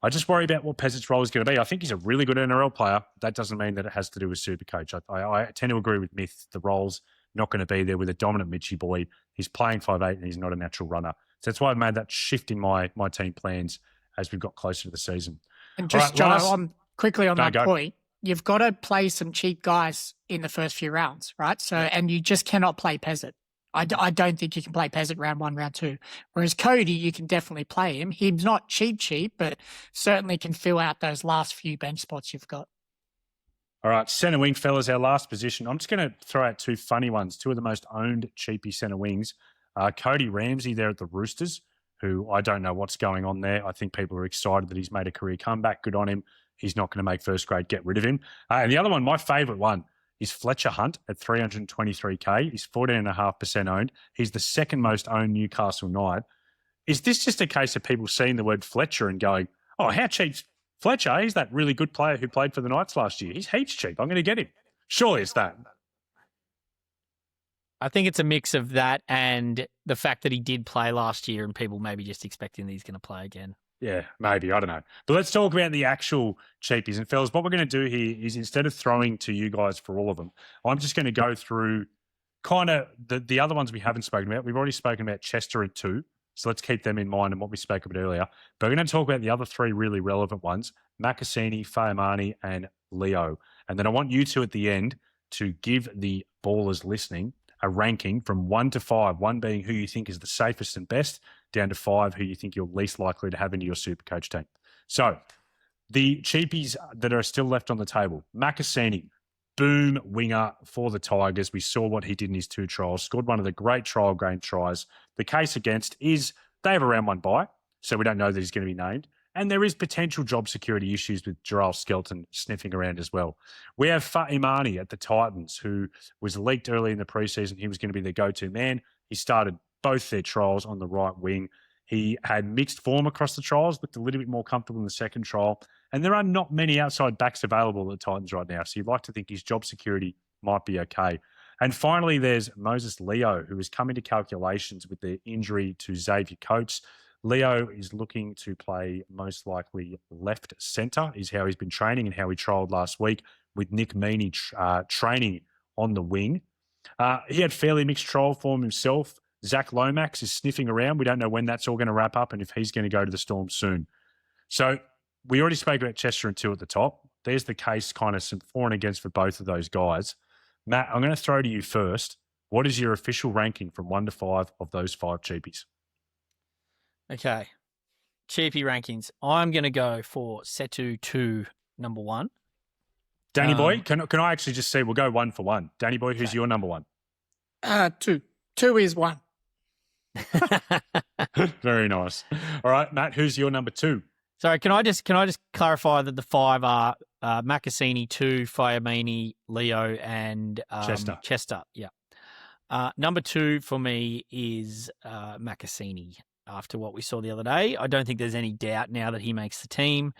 I just worry about what Pezet's role is going to be. I think he's a really good NRL player. That doesn't mean that it has to do with SuperCoach. I tend to agree with Myth. The role's not going to be there with a dominant Mitchie boy. He's playing 5'8", and he's not a natural runner. So that's why I've made that shift in my team plans as we've got closer to the season. And just, Jonah, quickly on that point, you've got to play some cheap guys in the first few rounds, right? So, and you just cannot play Pezet. I don't think you can play Pezet round 1, round 2. Whereas Cody, you can definitely play him. He's not cheap, but certainly can fill out those last few bench spots you've got. All right, centre wing, fellas, our last position. I'm just going to throw out 2 funny ones, 2 of the most owned cheapie centre wings. Cody Ramsey there at the Roosters, who I don't know what's going on there. I think people are excited that he's made a career comeback. Good on him. He's not going to make first grade. Get rid of him. And the other one, my favourite one, is Fletcher Hunt at 323K. He's 14.5% owned. He's the second most owned Newcastle Knight. Is this just a case of people seeing the word Fletcher and going, oh, how cheap's Fletcher? He's that really good player who played for the Knights last year. He's heaps cheap. I'm going to get him. Surely it's that. I think it's a mix of that and the fact that he did play last year and people maybe just expecting that he's going to play again. Yeah, maybe. I don't know. But let's talk about the actual cheapies. And fellas, what we're going to do here is instead of throwing to you guys for all of them, I'm just going to go through kind of the other ones we haven't spoken about. We've already spoken about Chester and 2. So let's keep them in mind and what we spoke about earlier. But we're going to talk about the other 3 really relevant ones, Makasini, Faeamani, and Leo. And then I want you 2 at the end to give the ballers listening a ranking from 1 to 5, 1 being who you think is the safest and best, down to 5 who you think you're least likely to have into your SuperCoach team. So the cheapies that are still left on the table, Makasini, boom winger for the Tigers. We saw what he did in his 2 trials, scored one of the great trial game tries. The case against is they have a round 1 bye, so we don't know that he's going to be named. And there is potential job security issues with Jarrell Skelton sniffing around as well. We have Faeamani at the Titans, who was leaked early in the preseason. He was going to be the go-to man. He started both their trials on the right wing. He had mixed form across the trials, looked a little bit more comfortable in the second trial. And there are not many outside backs available at the Titans right now. So you'd like to think his job security might be okay. And finally, there's Moses Leo, who has come into calculations with the injury to Xavier Coates. Leo is looking to play most likely left centre, is how he's been training and how he trialled last week with Nick Meaney training on the wing. He had fairly mixed trial form himself. Zach Lomax is sniffing around. We don't know when that's all going to wrap up and if he's going to go to the Storm soon. So we already spoke about Chester and 2 at the top. There's the case, kind of some for and against for both of those guys. Matt, I'm going to throw to you first. What is your official ranking from 1 to 5 of those 5 cheapies? Okay. Cheapie rankings. I'm going to go for Setu 2, number 1. Danny boy, can I actually just say we'll go 1 for 1. Danny boy, who's your number 1? 2. 2 is 1. Very nice. All right, Matt, who's your number 2? Sorry, can I just clarify that the 5 are Makasini, 2, Faeamani, Leo, and Chester. Yeah. Number 2 for me is Makasini. After what we saw the other day, I don't think there's any doubt now that he makes the team.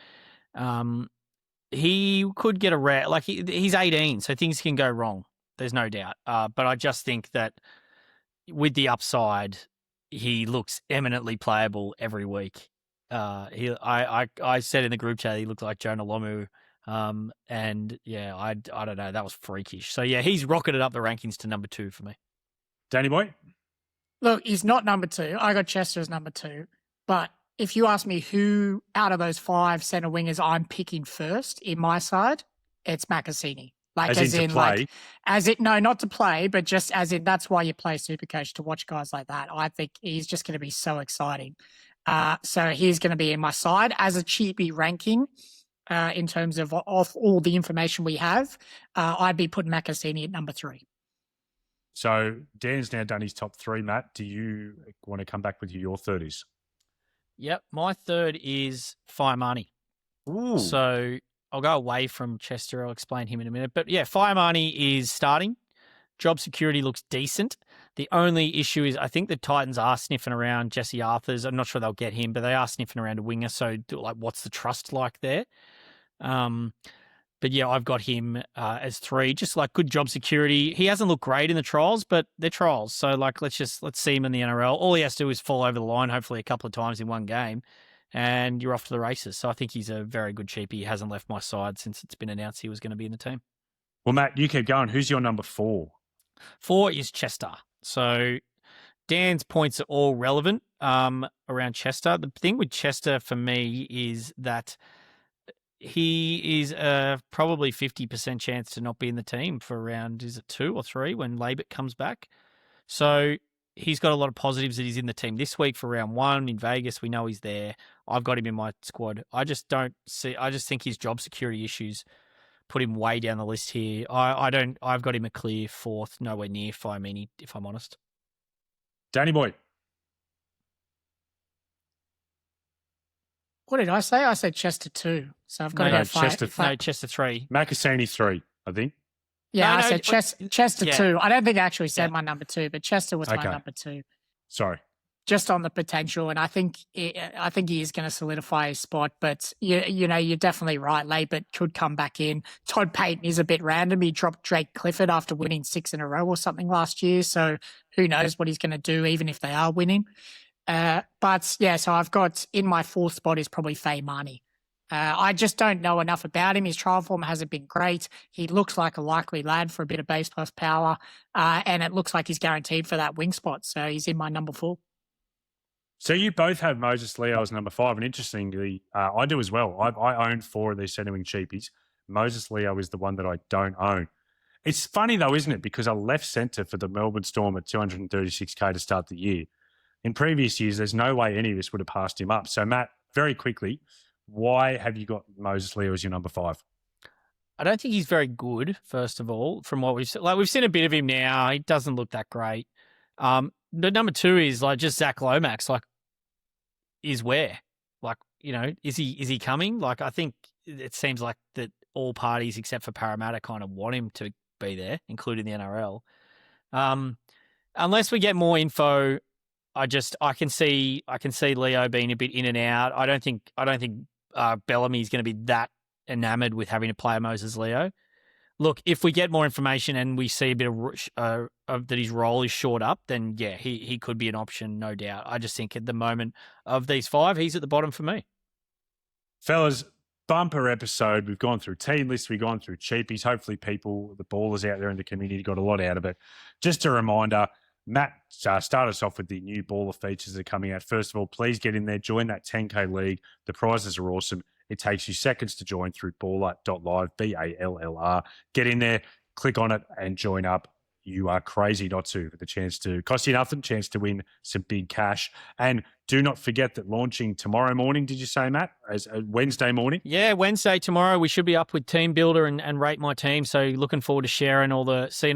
He could get a he's 18, so things can go wrong. There's no doubt. But I just think that with the upside, he looks eminently playable every week. I said in the group chat he looked like Jonah Lomu. And yeah, I don't know. That was freakish. So yeah, he's rocketed up the rankings to number 2 for me. Danny boy? Look, he's not number 2. I got Chester as number 2. But if you ask me who out of those 5 centre wingers I'm picking first in my side, it's Makasini. Like As in to play? No, not to play, but just as in that's why you play SuperCoach, to watch guys like that. I think he's just going to be so exciting. So he's going to be in my side as a cheapie ranking. In terms of all the information we have, I'd be putting Makasini at number 3. So Dan's now done his top 3, Matt. Do you want to come back with your 30s? Yep. My 3rd is Faeamani. Ooh. So I'll go away from Chester. I'll explain him in a minute. But yeah, Faeamani is starting. Job security looks decent. The only issue is I think the Titans are sniffing around Jesse Arthurs. I'm not sure they'll get him, but they are sniffing around a winger. So what's the trust like there? But yeah, I've got him as 3, just like good job security. He hasn't looked great in the trials, but they're trials. So like, let's see him in the NRL. All he has to do is fall over the line, hopefully a couple of times in one game, and you're off to the races. So I think he's a very good cheapie. He hasn't left my side since it's been announced he was going to be in the team. Well, Matt, you keep going. Who's your number 4? 4 is Chester. So Dan's points are all relevant around Chester. The thing with Chester for me is that he is probably 50% chance to not be in the team for around, is it 2 or 3 when Laban comes back? So he's got a lot of positives that he's in the team this week for round 1 in Vegas. We know he's there. I've got him in my squad. I just think his job security issues put him way down the list here. I've got him a clear 4th, nowhere near Faeamani, if I'm honest. Danny boy? What did I say? I said Chester 2. So I've got to go Chester 3. Makasini 3, I think. Yeah, I said Chester 2. I don't think I actually said my number 2, but Chester was my number 2. Sorry. Just on the potential, and I think he is going to solidify his spot. But you know, you're definitely right. Laban could come back in. Todd Payton is a bit random. He dropped Drake Clifford after winning 6 in a row or something last year. So who knows what he's going to do, even if they are winning. But yeah, so I've got in my 4th spot is probably Faeamani. I just don't know enough about him. His trial form hasn't been great. He looks like a likely lad for a bit of base plus power, and it looks like he's guaranteed for that wing spot. So he's in my number 4. So you both have Moses Leo as number 5, and interestingly, I do as well. I own 4 of these centre wing cheapies. Moses Leo is the one that I don't own. It's funny though, isn't it? Because I left centre for the Melbourne Storm at 236k to start the year. In previous years, there's no way any of us would have passed him up. So Matt, very quickly, why have you got Moses Leo as your number 5? I don't think he's very good, first of all, from what we've seen. Like, we've seen a bit of him now. He doesn't look that great. But number 2 is like just Zach Lomax. Like, is where? Like, you know, is he coming? Like, I think it seems like that all parties except for Parramatta kind of want him to be there, including the NRL. Unless we get more info, I can see Leo being a bit in and out. I don't think Bellamy is going to be that enamored with having to play Moses Leo. Look, if we get more information and we see a bit of that his role is shored up, then yeah, he could be an option, no doubt. I just think at the moment of these 5, he's at the bottom for me. Fellas, bumper episode. We've gone through team lists, we've gone through cheapies. Hopefully the ballers out there in the community got a lot out of it. Just a reminder, Matt, start us off with the new baller features that are coming out. First of all, please get in there, join that 10K league. The prizes are awesome. It takes you seconds to join through ballr.live, BALLR. Get in there, click on it, and join up. You are crazy not to, for the chance to cost you nothing, chance to win some big cash. And do not forget that launching tomorrow morning, did you say, Matt? As Wednesday morning? Yeah, Wednesday tomorrow. We should be up with Team Builder and Rate My Team. So looking forward to seeing all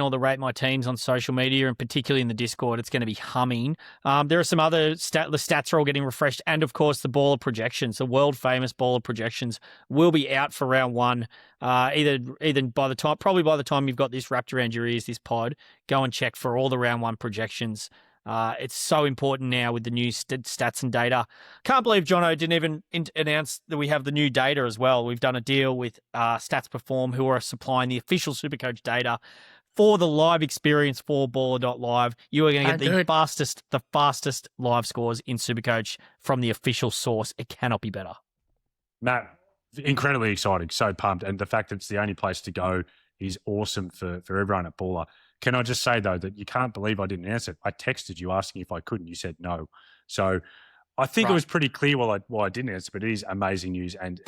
the Rate My Teams on social media, and particularly in the Discord. It's going to be humming. There are some other the stats are all getting refreshed, and of course the baller projections, the world famous baller projections, will be out for round 1. Either probably by the time you've got this wrapped around your ears, this pod, go and check for all the round 1 projections. It's so important now with the new stats and data. Can't believe Jono didn't even announce that we have the new data as well. We've done a deal with Stats Perform, who are supplying the official SuperCoach data for the live experience for baller.live. You are going to get Good. the fastest live scores in SuperCoach from the official source. It cannot be better. Matt, incredibly exciting. So pumped. And the fact that it's the only place to go is awesome for everyone at Baller. Can I just say, though, that you can't believe I didn't answer it. I texted you asking if I could, and you said no. So I think it was pretty clear why I didn't answer, but it is amazing news, and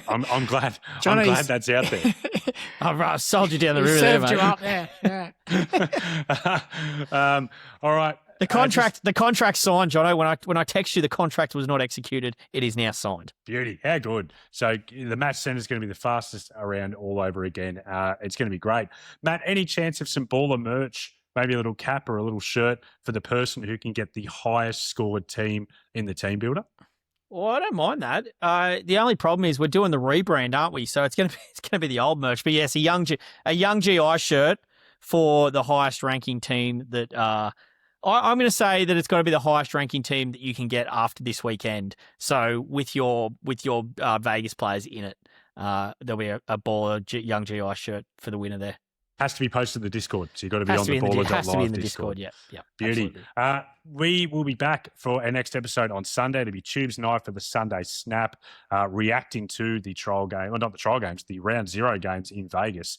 I'm glad. I'm glad that's out there. I've sold you down the He river there, served you mate. up there. Yeah. All right. The contract signed, Jono. When I text you, the contract was not executed. It is now signed. Beauty. How good. So the match centre is going to be the fastest around all over again. It's going to be great. Matt, any chance of some Baller merch, maybe a little cap or a little shirt for the person who can get the highest scored team in the team builder? Well, I don't mind that. The only problem is we're doing the rebrand, aren't we? So it's going to be the old merch. But yes, a young GI shirt for the highest ranking team that I'm going to say that it's got to be the highest ranking team that you can get after this weekend. So with your Vegas players in it, there'll be a Baller young GI shirt for the winner there. Has to be posted in the Discord, so you've got to be on the baller.live Has to be in the Discord. Yeah. Beauty. We will be back for our next episode on Sunday. It'll be Tubes Night for the Sunday Snap, reacting to the trial game, well, not the trial games, the round 0 games in Vegas.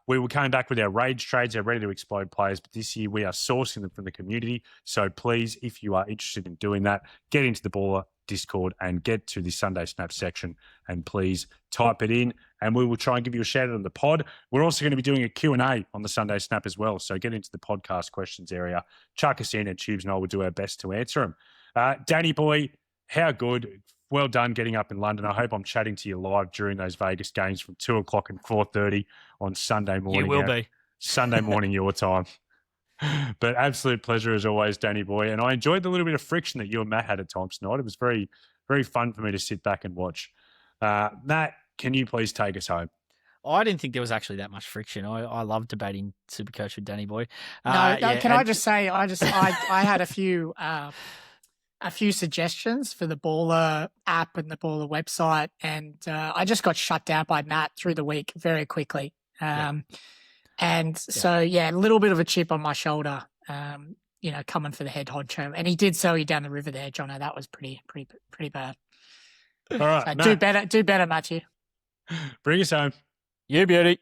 We were coming back with our rage trades, our ready to explode players, but this year we are sourcing them from the community. So please, if you are interested in doing that, get into the Baller Discord and get to the Sunday Snap section, and please type it in, and we will try and give you a shout out on the pod. We're also going to be doing a Q&A on the Sunday Snap as well, so get into the podcast questions area, chuck us in, and Tubes and I will do our best to answer them. Danny boy, how good. Well done getting up in London. I hope I'm chatting to you live during those Vegas games from 2 o'clock and 4:30 on Sunday morning. You will be. Sunday morning your time. But absolute pleasure as always, Danny boy. And I enjoyed the little bit of friction that you and Matt had at times tonight. It was very, very fun for me to sit back and watch. Matt, can you please take us home? I didn't think there was actually that much friction. I love debating SuperCoach with Danny Boy. I just say I had a few suggestions for the Baller app and the Baller website, and I just got shut down by Matt through the week very quickly. So a little bit of a chip on my shoulder, coming for the head honcho, and he did sell you down the river there, Jono. That was pretty bad. All right, So do better, Matthew. Bring us home. You beauty.